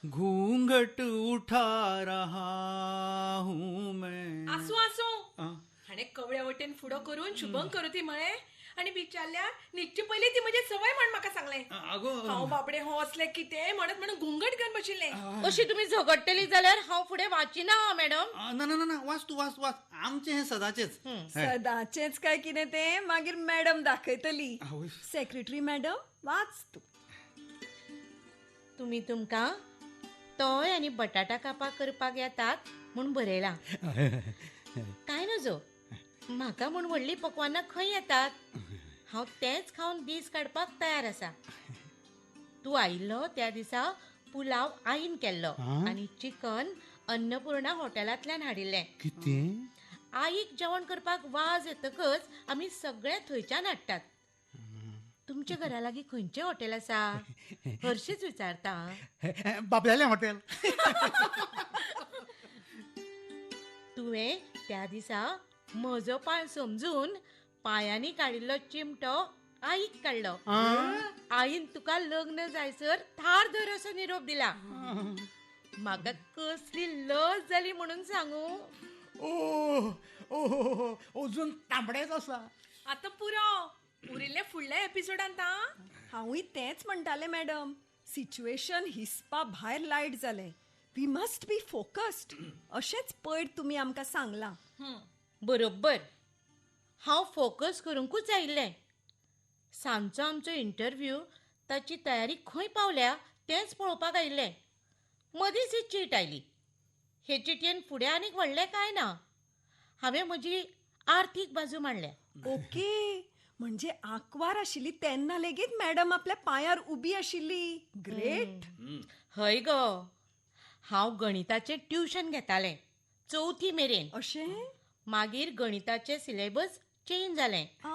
घूंघट उठा रहा हूं मैं. आसू आसू आ? हाणे कवळ्या वटेन फुडो करून शुभम करुती म्हळे आणि विचारल्या न्हिदचे पयलीं ती म्हजी सवय म्हण म्हाका सांगलें. आगो हांव बाबडे हो असले कितें म्हणत म्हणून घुंगट घेवन बशिल्लें. अशी तुमी झगडटली जाल्यार हांव फुडें वाचिना मॅडम. ना ना ना वाच तू वाच वाच. आमचे हे सदाचेच. सदाचेच काय कितें ते मागीर मॅडम दाखयतली. आवय. सेक्रेटरी मॅडम वाच तू. तुमी तुमकां तोय आनी बटाटा कापां करपाक येतात म्हूण बरयलां. काय नजो म्हाका म्हूण व्हडली पकवानां खंय येतात. हांव तेंच खावन दीस काडपाक तयार आसा. तूं आयिल्लो त्या दिसा पुलाव आईन केल्लो आनी चिकन अन्नपूर्णा हॉटेलांतल्यान हाडिल्लें. कितें? आईक जेवण करपाक वाज येतकच आमी सगळे थंयच्यान हाडटात. तुमच्या घरा लागीं खंयचें हॉटेल आसा? हरशींच विचारता. बाबल्यालें हॉटेल. तुवें त्या दिसा म्हजो पांय समजून पांयांनी काडिल्लो चिमटो आईक काडलो. आईन तुका लग्न जायसर थार धर असो निरोप दिला. म्हाका कसली लज जाली म्हणून सांगू. ओ ओ अजून तांबडेच आसा. आतां पुरो उरिल्ले फुडल्या एपिसोडांत आं. हांवूय तेंच म्हणटालें मॅडम. सिच्युएशन हिसपा भायर लायट जालें. We must be focused. अशेंच पयर तुमी आमकां सांगलां. बरोबर. हांव फोकस करूंकूच आयिल्लें. सांजचो आमचो इंटरव्यू ताची तयारी खंय पावल्या तेंच पळोवपाक आयिल्लें. मदींच ही चीट आयली. हे चिटयेन फुडें आनीक व्हडलें कांय ना. हांवें म्हजी आर्थीक बाजू मांडल्या. ओके, म्हणजे आंकवार आशिल्ली तेन्ना लेगीत मॅडम आपल्या पांयार उबी आशिल्ली. ग्रेट. हय गो. हांव गणिताचें ट्युशन घेतालें 4थी मेरेन. अशें? मागीर गणिताचें सिलेबस चेंज जालें. आ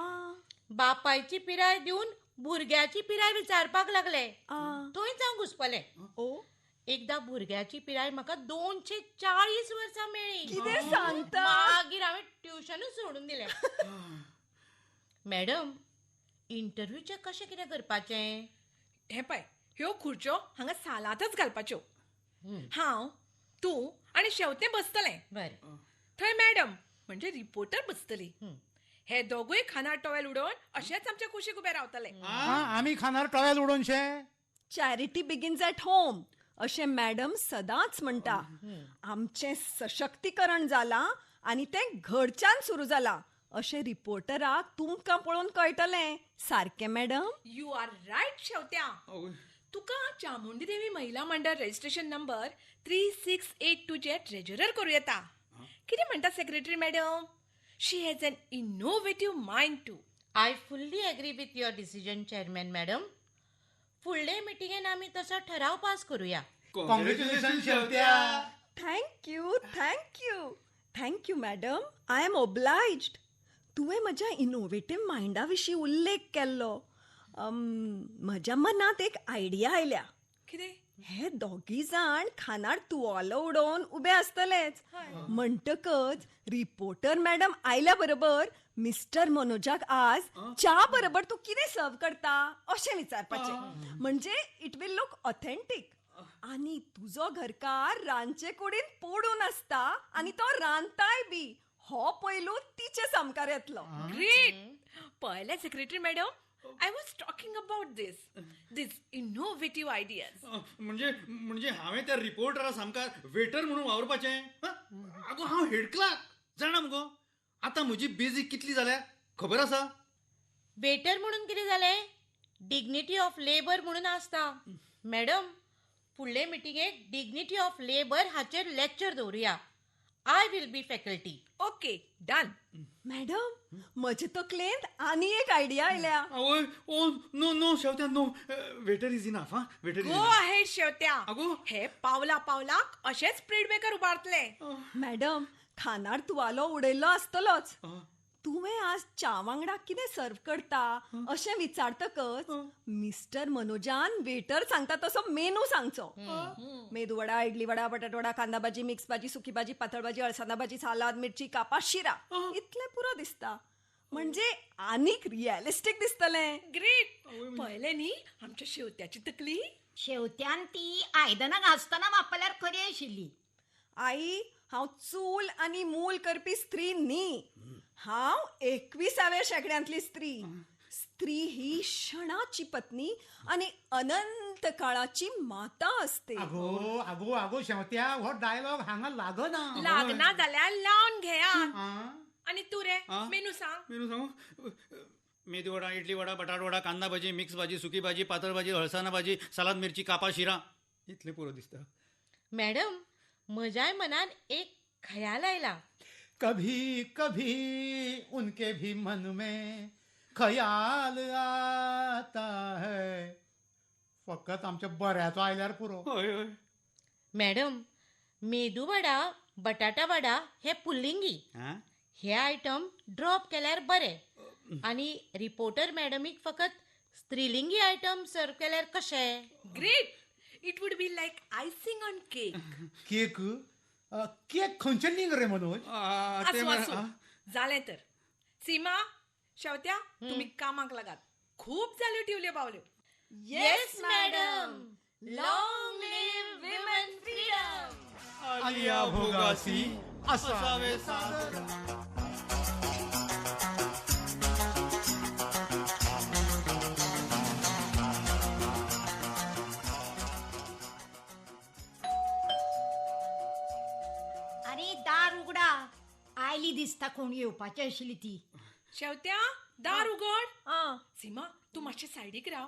बापायची पिराय दिवन भुरग्याची पिराय विचारपाक लागले. आ थंयच हांव घुसपलें. ओ एकदां भुरग्याची पिराय म्हाका 240 वर्सां मेळ्ळी. कितें सांगता? मागीर हांवें ट्युशनूच सोडून दिलें. मॅडम, इंटरव्यूचें कशें कितें करपाचें? हे पळय ह्यो खुर्च्यो हांगा सालांतच घालपाच्यो. हांव तूं आनी शेवतें बसतलें. बरें. थंय मॅडम म्हणजे रिपोर्टर बसतली. हे दोगूय खानार टॉवेल उडोवन अशेंच आमच्या कुशीक उबे रावतले. आमी खानार टॉवेल उडोवनशे. चॅरिटी बिगिन्स ॲट होम अशें मॅडम सदांच म्हणटा. आमचें सशक्तीकरण जालां आनी तें घरच्यान सुरू जालां अशें रिपोर्टराक तुमकां पळोवन कळटलें. सारकें मॅडम? यू आर रायट शेवत्या. तुका चामुंडी देवी महिला मंडळ रजिस्ट्रेशन नंबर 3682 चे ट्रेजरर करूं येता. कितें म्हणटा secretary madam? She has an innovative mind too. I fully agree with your decision chairman madam. फुडले मिटिंगेन आमी तसो ठराव पास करूया. कॉंग्रॅच्युलेशन शेवत्या. Thank you thank you thank you madam. I am obliged. तुवें म्हज्या इनोवेटिव्ह मायंडा विशीं उल्लेख केल्लो. म्हज्या मनांत एक आयडिया आयल्या. कितें? हे दोगी जाण खानार तुवालो उडोवन उबे आसतलेच. म्हणटकच रिपोर्टर मॅडम आयल्या बरोबर मिस्टर मनोजाक आज च्या बरोबर तूं कितें सर्व करता अशें विचारपाचें. म्हणजे इट विल लूक ऑथेंटीक. आनी तुजो घरकार रांदचे कुडीन पडून आसता आनी तो रांदताय बी हो पयलू तिचे सामकार येतलो. ग्रेट. पळयलें secretary madam, I was talking about this innovative ideas. म्हणजे म्हणजे हांवें त्या रिपोर्टराक सामका वेटर म्हणून वावरपाचें. आगो हांव हेड क्लार्क जाणा मुगो. आतां म्हजी बेजीक कितली जाल्या खबर आसा? वेटर म्हणून कितें जालें? डिग्निटी ऑफ लेबर म्हणून आसता. मॅडम, फुडले मिटिंगेक डिग्निटी ऑफ लेबर हाचेर लेक्चर दवरुया. I will be faculty. Okay, done. Madam म्हजे तकलेंत आनी एक आयडिया आयल्या. आवय, ओ नो नो शेवत्या no. Water is enough. Water is go enough. Ahead शेवत्या. आगो. हे पावला पावलाक अशेच स्पीड ब्रेकर उबारतले. मॅडम खानार तुवालो उडयल्लो आसतलोच. तुवें आज च्या वांगडा कितें सर्व करता अशें विचारतकच मिस्टर मनोजान वेटर सांगता तसो मेनू सांगचो. मेदू वडा, इडली वडा, बटाट वडा, कांदा भाजी, मिक्स भाजी, सुकी भाजी, पातळ भाजी, अळसांदा भाजी, सालाद, मिरची, कापा, शिरा. इतलें पुरो दिसता. म्हणजे आनीक रिअलिस्टीक दिसतलें. ग्रेट. पळयलें न्ही आमच्या शेवत्याची तकली. शेवत्यान ती आयदनां घासतना वापरल्यार खरी आशिल्ली. आई हांव चूल आनी मूल करपी स्त्री न्ही. हांव 21व्या शेंकड्यांतली स्त्री. स्त्री ही क्षणाची पत्नी आणि अनंत काळाची माता असते. आगो आगो आगो शेवत्या हो डायलॉग हांगा लागना. लागना जाल्यार लावन घेया. आ? आणि तू रे मेनू सांग. मेनू सांगू? मेदू वडा, इडली वडा, बटाट वडा, कांदा भाजी, मिक्स भाजी, सुकी भाजी, पातळ भाजी, अळसांदा भाजी, सलाद, मिरची, कापा, शिरा. इतले पुरो दिसता. मॅडम, म्हज्याय मनान एक खयाल आयला. कभी कभी उनके भी मन में खयाल आता है. फकत आमच्या बऱ्याचो आयल्यार पुरो. हय हय. मॅडम, मेदू वडा, बटाटा वडा हे पुल्लिंगी. हा? हे आयटम ड्रॉप केल्यार बरे. आणि रिपोर्टर मॅडमीक फकत स्त्रीलिंगी आयटम सर्व केल्यार कशें? Great. It would be like icing on cake. Cake cake खंयचे लिंग रे मनोज? ते असो मरे- असो. झालें तर. सीमा, शेवत्या तुम्ही कामाक लागात. खूप जाल्यो टिवल्यो बावल्यो. Yes madam. Long live women freedom. आलिया भोगासी असावे सादर. अरे दार उगडा. आयली दिसता कोण येवपाची आशिल्ली ती. शेवत्या दार उगड. आ, सीमा तू मातशे सायडीक राव.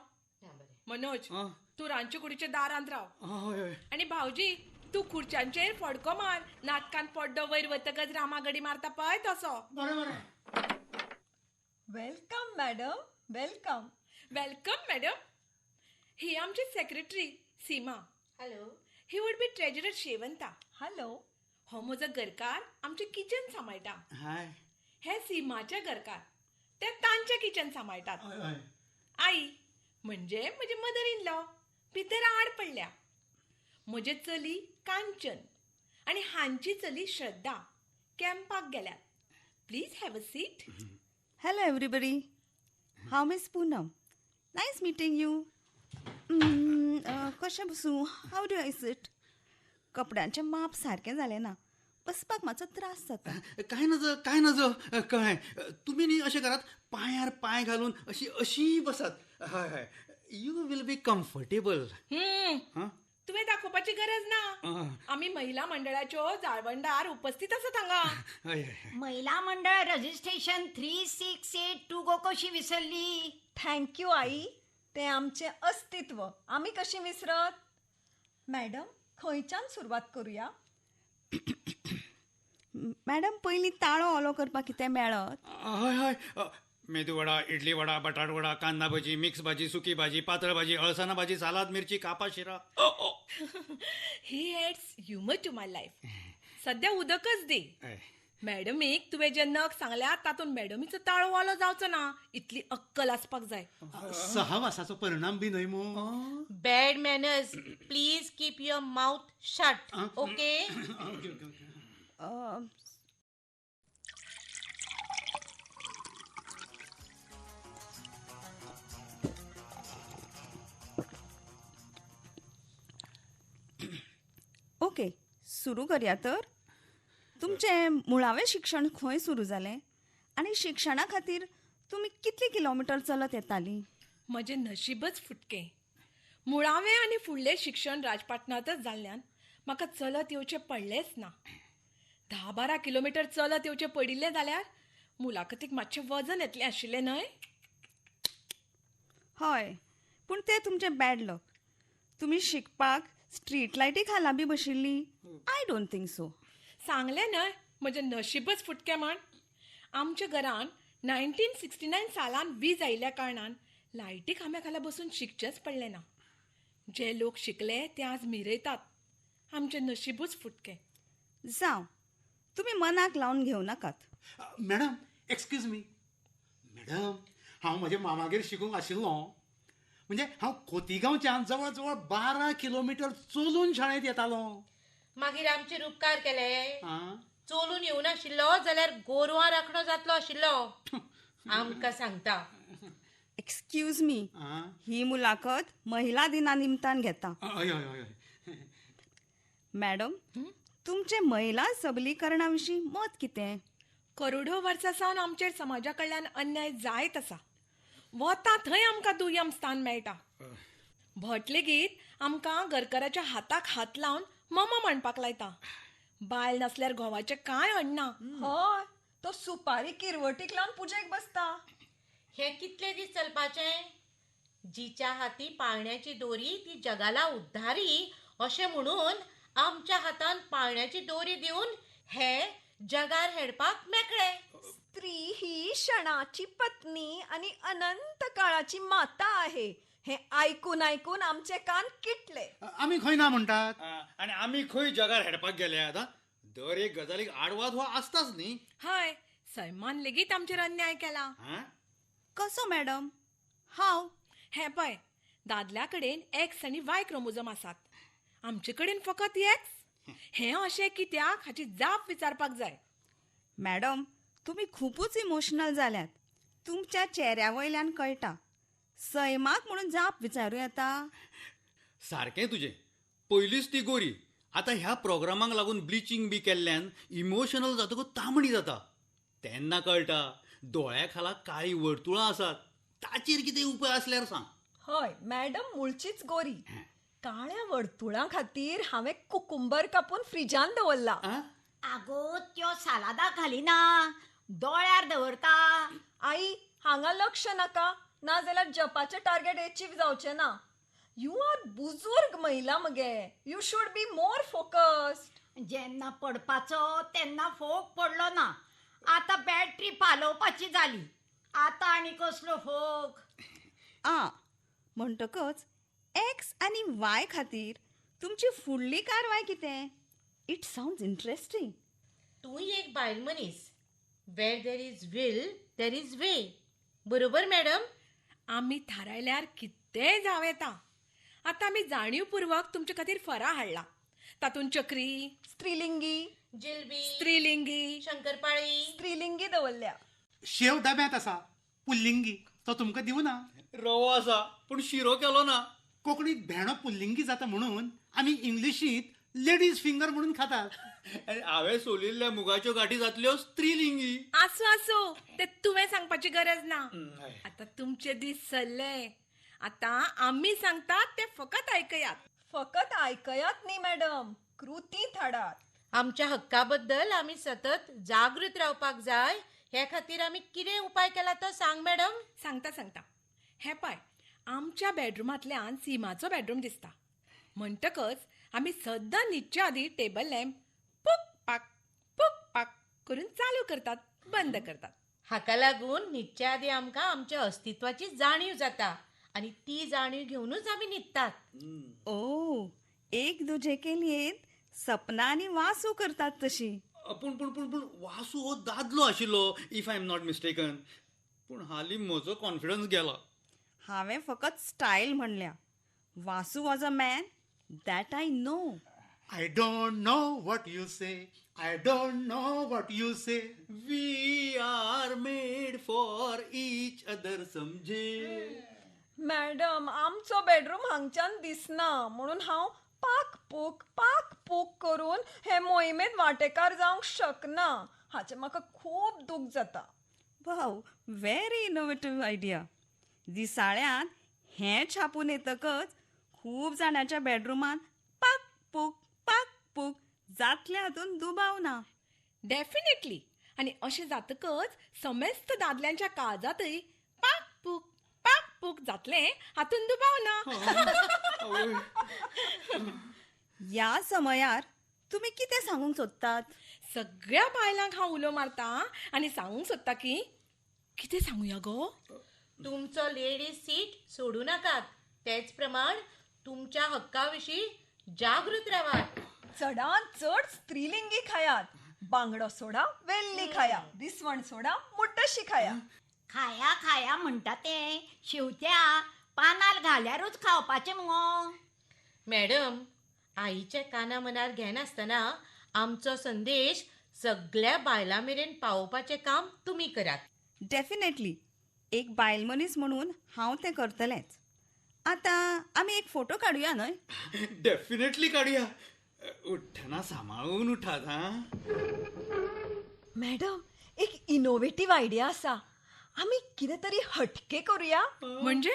मनोज आ. तू रांदचे कुडीच्या दारांत राव. हय हय. आणि भाऊजी तू खुर्च्यांचेर फडको मार. नाटकान पड्डो वयर वतकच रामागडी मारता पळय तसो. बरें बरें. Welcome madam, welcome. Welcome madam. ही आमची सेक्रेटरी सीमा. हॅलो. ही would be treasurer Shevanta. Hello. हो म्हजो घरकार आमचे किचन सांबाळटा. हाय. हे सीमाचे घरकार ते तांचे किचन सांबाळटात. हय, हय. आई म्हणजे म्हजी मदर इन लॉ भितर आड पडल्या. म्हजे चली कांचन आणि हांची चली श्रद्धा कॅम्पाक गेल्यात. Please have a seat. Hello, everybody. How Miss Poonam? Nice meeting you. कशें बसूं? How do I sit? कपड्यांचें माप सारकें जालें ना. बसपाक मातसो त्रास जाता. काय नज कळ्ळें. तुमी न्ही अशें करात, पांयार पांय घालून अशी अशी बसात. हय हय. You will be comfortable. तुवें दाखोवपाची गरज ना. आम्ही महिला मंडळाच्यो जाळवणदार उपस्थित आसात हांगा. हय हय. महिला मंडळ रजिस्ट्रेशन 3682 गो कशी विसरली. थँक्यू आई. ते आमचे अस्तित्व आम्ही कशी विसरत. मॅडम खंयच्यान सुरवात करूया. मॅडम पयलीं ताळो ओलो करपाक कितें मेळत? हय हय. मेदू वडा, इडली वडा, बटाट वडा, कांदा भाजी, मिक्स भाजी, सुकी भाजी, पातळ भाजी, अळसांदा भाजी, सालाद, मिरची, कापा, शिरा. He adds humour to my life. सध्या उदकच दे. हय. मॅडमीक तुवें जे नग सांगल्यात तातूंत मॅडमीचो ताळो वालो जावचो ना. इतली अक्कल आसपाक जाय. सहवासाचो परिणाम बी न्हय मू. Bad manners. Please keep your mouth shut. Okay. Okay, सुरू करूया तर. तुमचें मुळावें शिक्षण खंय सुरू जालें आनी शिक्षणा खातीर तुम्ही कितली किलोमीटर चलत येताली? म्हजें नशीबच फुटकें. मुळावें आनी फुडलें शिक्षण राजपाटणांतच जाल्ल्यान म्हाका चलत येवचें पडलेंच ना. 10-12 किलोमीटर चलत येवचें पडिल्लें जाल्यार मुलाखतीक मातशें वजन येतलें आशिल्लें न्हय? हय, पूण तें तुमचें बॅड लक. तुम्ही शिकपाक स्ट्रीट लायटी खाला बी बशिल्ली? I don't think so. सांगलें न्हय म्हजें नशीबच फुटकें म्हण. आमच्या घरान 1969 सालान वीज आयिल्ल्या कारणान लायटी खांब्या खाला बसून शिकचेंच पडलें ना. जे लोक शिकले ते आज मिरयतात. आमचें नशीबूच फुटकें. जावं, तुम्ही मनाक लावन घेवं नाकात. Madam excuse me. मॅडम, हांव म्हज्या मामागेर शिकूंक आशिल्लो. म्हणजे हांव खोतीगांवच्यान जवळ जवळ 12 किलोमीटर चलून शाळेंत येतालो. मागीर आमचेर उपकार केले. आं? चलून येवं नाशिल्लो जाल्यार गोरवां राखणो जातलो आशिल्लो. आमकां सांगता. एक्सक्यूज मी, आं? ही मुलाखत महिला दिना निमतान घेता. हय हय हय हय. मॅडम, तुमचे महिला सबलीकरणा विशीं मत कितें? करोडो वर्सां सावन आमचेर समाजा कडल्यान अन्याय जायत आसा. वता थंय आमकां दुय्यम स्थान मेळटा. भट लेगीत आमकां घरकाराच्या हाताक हात लावन ममा म्हणपाक लायता. बायल नासल्यार घोवाचें कांय अडना. हय, तो सुपारी किरवटीक लावन पुजेक बसता. हें कितले दीस चलपाचें? जिच्या हाती पाळण्याची दोरी ती जगाला उद्धारी अशें म्हणून आमच्या हातान पाळण्याची दोरी दिवन हे जगार हेडपाक मेकळे. स्त्री ही क्षणाची पत्नी आणि अनंत काळाची माता आहे. हे ऐकून ऐकून आमचे कान किटले. आमी खंय ना म्हणटात. आणि आम्ही खंय जगार हेडपाक गेले आता. दर एक गजालीक आडवाद हो आसताच न्ही. हय, सैमान लेगीत आमचेर अन्याय केला. हां? कसो मॅडम? हाव? हे पय, दादल्या कडेन एक्स आनी वाय क्रोमोझोम आसात. आमचे कडेन फकत एक्स. हें अशें कित्याक हाची जाप विचारपाक जाय. मॅडम, तुम्ही खूपच इमोशनल जाल्यात. तुमच्या चेहऱ्या वयल्यान कळटा. सैमाक म्हणून जाप विचारूं येता? सारकें तुजें. पयलींच ती गोरी. आतां ह्या प्रोग्रामाक लागून ब्लिचिंग बी केल्ल्यान इमोशनल जातकूच तांबडी जाता. तेन्ना कळटा दोळ्या खाला काळी वर्तुळां आसात. ताचेर कितें उपाय आसल्यार सांग. हय, मॅडम मुळचीच गोरी. काळ्या वर्तुळां खातीर हांवें कुकुंबर कापून फ्रिजान दवरला. आं? आगो त्यो सालादाक घालिना, दोळ्यार दवरता. आई, हांगा लक्ष नाका, नाजाल्यार जपाचे टार्गेट अचीव जावचे ना. यू आर बुजुर्ग महिला मगे. You should be more focused. जेन्ना पडपाचो तेन्ना फोग पडलो ना. आतां बॅटरी पालोवपाची जाली. आतां आनी कसलो फोग. म्हणटकच एक्स आणि वाय खातीर तुमची फुडली कारवाय कितें? It sounds interesting. तूंय एक बायल मनीस. Where there is will there is way. बरोबर मॅडम? आमी थारायल्यार कितेंय जावं येता. आतां आमी जाणीवपूर्वक तुमचे खातीर फराळ हाडला. तातूंत चक्री, स्त्रीलिंगी, जिलबी, स्त्रीलिंगी, शंकरपाळी. स्त्रीलिंगी दवरल्या. शेव डब्यांत आसा, पुल्लिंगी. तो तुमकां दिवना. रवो आसा पूण शिरो केलो ना. कोंकणीत भेणो पुल्लिंगी जाता म्हणून आमी इंग्लिशीत लेडीज फिंगर म्हणून खातात. आनी हांवें सोलिल्ल्या मुगाच्यो गाठी जातल्यो स्त्रीलिंगी. आसूं आसूं, ते तुवें सांगपाची गरज ना. हय. आतां तुमचे दीस सरले. आतां आमी सांगतात ते फकत आयकयात. फकत ऐकयात न्ही मॅडम, कृतीत हाडात. आमच्या हक्का बद्दल आमी सतत जागृत रावपाक जाय. हे खातीर आमी कितें उपाय केला तो सांग मॅडम. सांगता. हे पळय, आमच्या बेडरूमांतल्यान सिमाचो बेडरूम दिसता. म्हणटकच आमी सद्दां न्हिदचे आदीं टेबल लॅम्प पुक पाक करून चालू करतात, बंद करतात. हाका लागून न्हिदच्या आदीं आमकां आमच्या अस्तित्वाची जाणीव जाता आनी ती जाणीव घेवनूच आमी न्हिदतात. ओ, एक दुजे के लिए सपना आणि वासू करतात तशी. पूण पूण पूण पूण वासू हो दादलो आशिल्लो if I am not mistaken. पूण हालीं म्हजो कॉन्फिडन्स गेला. हांवें फकत स्टायल म्हणल्या. Vasu was a man, that I know. I don't know what you say. I don't know what you say. We are made for each other समजे. Madam, आमचो bedroom हांगच्यान दिसना म्हणून हांव पाक पूक करून हे मोहिमेत वांटेकार जावंक शकना. हाचें म्हाका खूब दूख जाता. Wow, very innovative idea. दिसाळ्यात हें छापून येतकच खूब जाणांच्या बेडरुमांत पाक पूक जातल्या हातून दुबाव ना. डेफिनेटली. आणि अशें जातकच समेस्त दादल्यांच्या काळजातय पाक पूक जातले हातून दुबाव ना. ह्या समयार तुम्ही कितें सांगूंक सोदतात? सगळ्या बायलांक हांव उलो मारता आनी सांगूंक सोदता की कितें सांगुया गो. तुमचो लेडीज सीट सोडू नाकात. तेच प्रमाण तुमच्या हक्काविशीं जागृत रावात. चडांत चड स्त्रीलिंगी खायात. बांगडो सोडा वेल्ली खाया, दिसवण सोडा मुड्डशी खाया. खाया खाया म्हणटा ते शिवत्या पानार घाल्यारूच खावपाचें मुगो. मॅडम, आईच्या काना मनार घेनासतना आमचो संदेश सगळ्या बायलां मेरेन पावोवपाचें काम तुमी करात. डेफिनेटली. एक बायल मनीस म्हणून हांव तें करतलेंच. आतां आमी एक फोटो काडुया न्हय? डेफिनेटली काढूया. उठ्ठना सांबाळून उठात हा. मॅडम, एक इनोव्हेटिव्ह आयडिया आसा. आमी कितें तरी हटके करूया. म्हणजे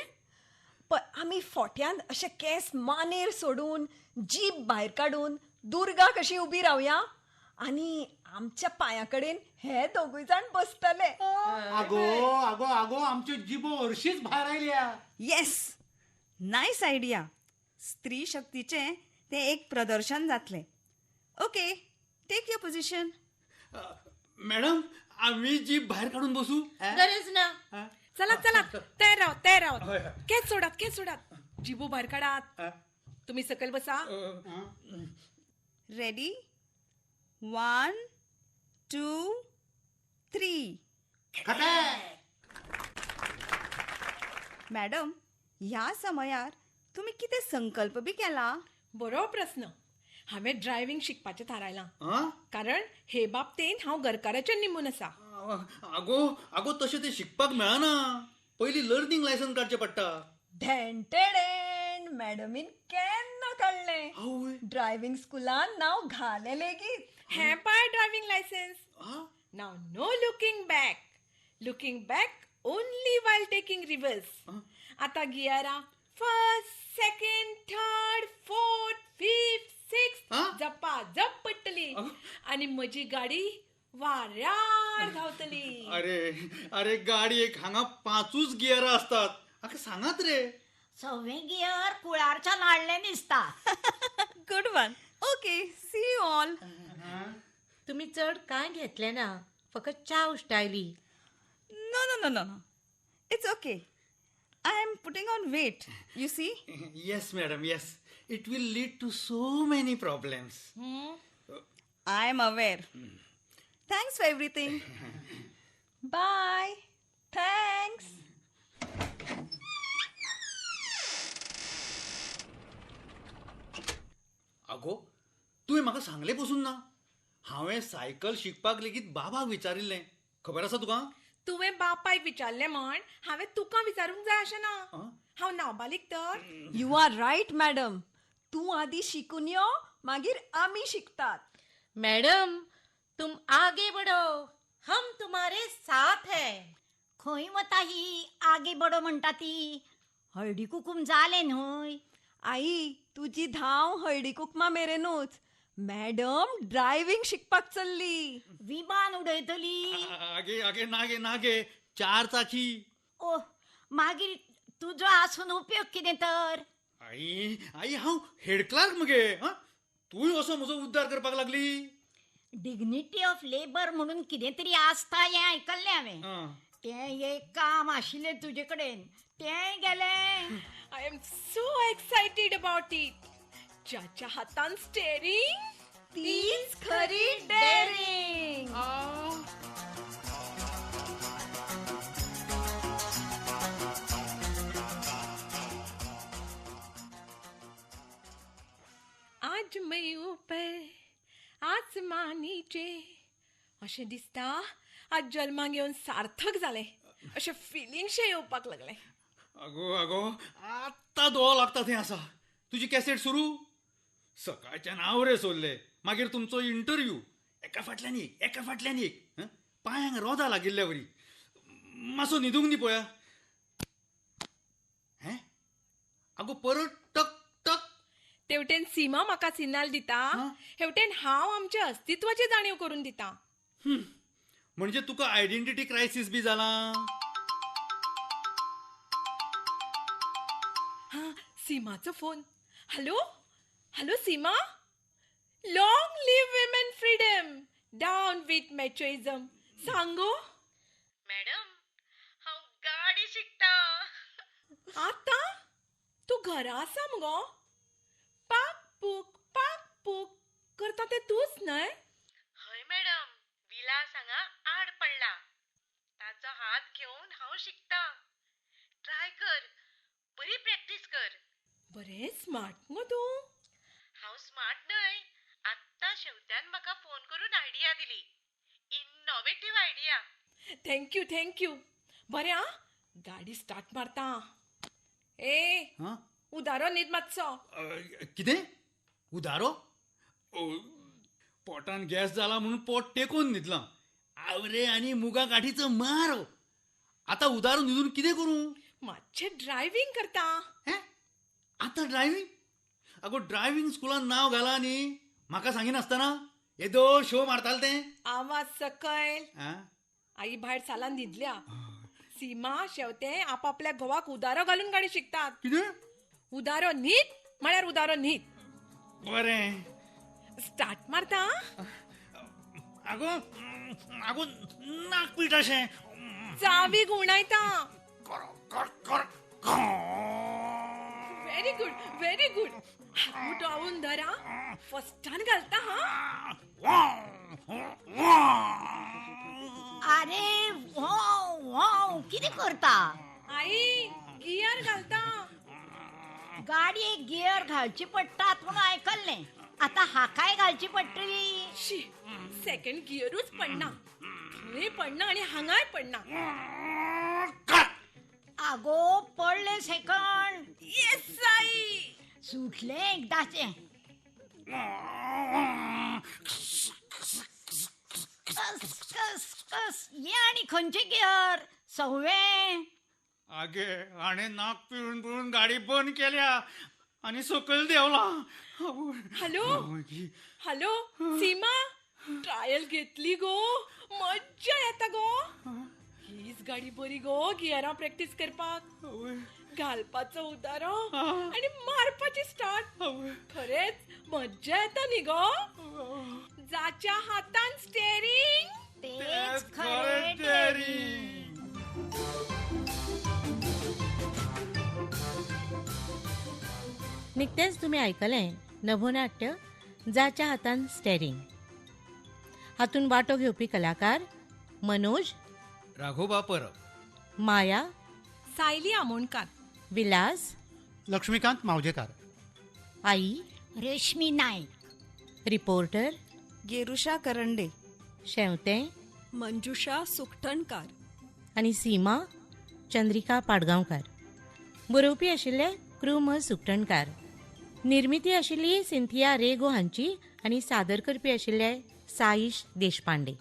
आमी फोट्यान अशे केस मानेर सोडून जीब भायर काडून दुर्गा कशी उबी रावया आनी आमच्या पांया कडेन हे दोगूय जाण बसतले. आगो आगो आगो आमच्यो जिबो हरशींच भायर आयल्या. Yes, nice idea. स्त्री शक्तीचें तें एक प्रदर्शन जातलें. Okay, take your position. Madam, आम्ही जीभ बाहेर काढून बसू. गरज ना. चला चला तयार रावत. केस सोडात जिबू भायर काडात. तुम्ही सकयल बसा. रेडी? 1, 2, 3. मॅडम, ह्या समयार तुम्ही कितें संकल्प बी केला? बरो प्रश्न. हांवें ड्रायव्हिंग शिकपाचें थारायलां. हा? कारण हे बाबतींत हांव घरकाराचें निमून आसा. आगो आगो तशें ते शिकपाक मेळना. पयलीं लर्निंग लायसन्स काडचें पडटा. धेंटेडेन मॅडमीन केन्ना काडलें. आवय. ड्रायव्हिंग स्कुलान नांव घालें लेगीत. हें पाय ड्रायव्हिंग लायसन्स. हा? नाव no looking back. Looking back only while taking reverse. आता गियरा first, second, third, fourth, fifth, sixth हा? जप्पा जप पडटली आणि म्हजी गाडी वाऱ्यार धांवतली. अरे गाडयेक हांगा 5 गियरां असतात. आका सांगात रे. 6वें गियर कुळारच्या नाडलें दिसता. Good one. Okay, see you all. तुम्ही चड कांय घेतलें ना. फकत च्या उश्टायली. No. It's okay. I am putting on weight, you see? Yes madam, yes. It will lead to so many problems. I am aware. Thanks for everything. Bye. Thanks. आगो, तुवें म्हाका सांगलें पसून ना. हांवें सायकल शिकपाक लेगीत बाबाक विचारिल्लें. खबर आसा तुका? तुवें बापायक विचारलें म्हण हांवें तुका विचारूंक जाय अशें ना. हांव नाबालीक तर. You are right madam. तूं आधी शिकून यो, मागीर आमी शिकतात. मैडम, तुम आगे बढ़ो. हम तुम्हारे साथ हैं. खंय वता ही आगे बडो म्हणटा ती. हळदी कुकूम जालें न्हय. आई, तुजी धांव हळदी कुकमा मेरेनूच. मॅडम ड्रायव्हिंग शिकपाक चल्ली. विमान उडयतली. आगे नागे 4 चाकी. ओ, मागीर तुजो आसून उपयोग कितें तर. आई हांव हेड क्लार्क मगे. तूंय असो म्हजो उद्धार करपाक लागली. डिग्निटी ऑफ लेबर म्हणून कितें तरी आसता हें आयकल्लें हांवें. तें एक काम आशिल्लें तुजे कडेन, तें गेलें. I am so excited about it. ज्याच्या हातान स्टेरिंग तीच खरी डेअरिंग. आज मैं ऊपर आसमान नीचे अशें दिसता आज जल्मा घेवन सार्थक जालें अशें फिलिंगशें येवपाक लागलें. आगो आत्ता दोळ लागता थंय आसा. तुजी कॅसेट सुरू. सकाळच्यान आवरे सोरले. मागीर तुमचो इंटरव्यू. एका फाटल्यान एक. पांयांक रोदां लागिल्ल्या वरी. मातसो न्हिदूंक दी पळया. हे आगो परत टक टक. तेवटेन सीमा म्हाका सिग्नल दिता, हेवटेन हांव आमच्या अस्तित्वाची जाणीव करून दिता. म्हणजे तुका आयडेंटिटी क्रायसिस बी जाला. हा, सीमाचो phone. Hello hello Seema. Long live women freedom, down with machoism. सांगो मॅडम, हांव गाडी शिकता. आता तू घरा आसा मगो? पाक पूक करता ते तूच न्हय? हय मॅडम, विलास हांगा आड पडला. ताचो हात घेवन हांव शिकता. ट्राय कर, बरी प्रॅक्टीस कर. बरें स्मार्ट मगो तूं. हांव स्मार्ट न्हय, आत्ता शेवत्यान म्हाका फोन करून आयडिया दिली. Innovative idea. थँक्यू. बरें आ, गाडी स्टार्ट मारता. ए हा? उदारो न्हीद मातसो. कितें? उदारो? पोटान गॅस जाला म्हणून पोट टेकून न्हिदलां. आवरे आनी मुगा गाठीचो मारो. आता उदारो न्हिदून कितें करूं? मातशें ड्रायव्हिंग करता. हे आता ड्रायव्हिंग? अगो ड्रायव्हिंग स्कुलान नांव घाला न्ही. म्हाका सांगिनासतना येदो शो मारताले तें. आवाज सकयल. आ? आई भायर सालान न्हिदल्या. सीमा शेवतें आपापल्या घोवाक उदारो घालून गाडी शिकतात. कितें? उदारो न्हीद म्हळ्यार उदारो न्हीद. बरें. स्टार्ट मारता. आगो नाक पीट अशें. चावी गुणायता. कर. Very good. हात आवून धरा. फस्टान घालता. अरे वाव, किती करता? आई गियर घालता. गाडयेक गियर घालची पडटात म्हणून आयकल्लें. आता हाकाय घालची पडटली. शी, सेकंड गियरूच पडना. थंय पडना आणि हांगाय पडना. आगो पडले सेकंड. Yes I. सुटले एकदाचे. कस ये आणि खंयचे गियर? 6वें. आगे हाणे नाक पिळून गाडी बंद केल्या आणि सकयल देवला. हॅलो सीमा, ट्रायल घेतली गो. मज्जा येता गो. हीच गाडी बरी गो गियरां प्रॅक्टीस करपाक. घालपाचो उदारो आणि मारपाची स्टार्ट. खरेच मज्जा येता न्ही गो. जाच्या हातान स्टेरिंग तेच खरे डेअरिंग. निकतेच तुम्ही ऐकलें नभोनाट्य जाच्या हातान स्टेरिंग. हातून वांटो घेवपी कलाकार मनोज, राघोबा परब, माया, सायली आमोणकार, विलास, लक्ष्मीकांत मावजेकार, आई, रेशमी नाईक, रिपोर्टर गेरुशा करंडे, शेवतें, मंजुषा सुखटणकार, आनी सीमा चंद्रिका पाडगांवकार. बरोवपी आशिल्ले कृम सुकटणकार. निर्मिती आशिल्ली सिंथिया रेगो हांची आनी सादर करपी आशिल्ले साईश देशपांडे.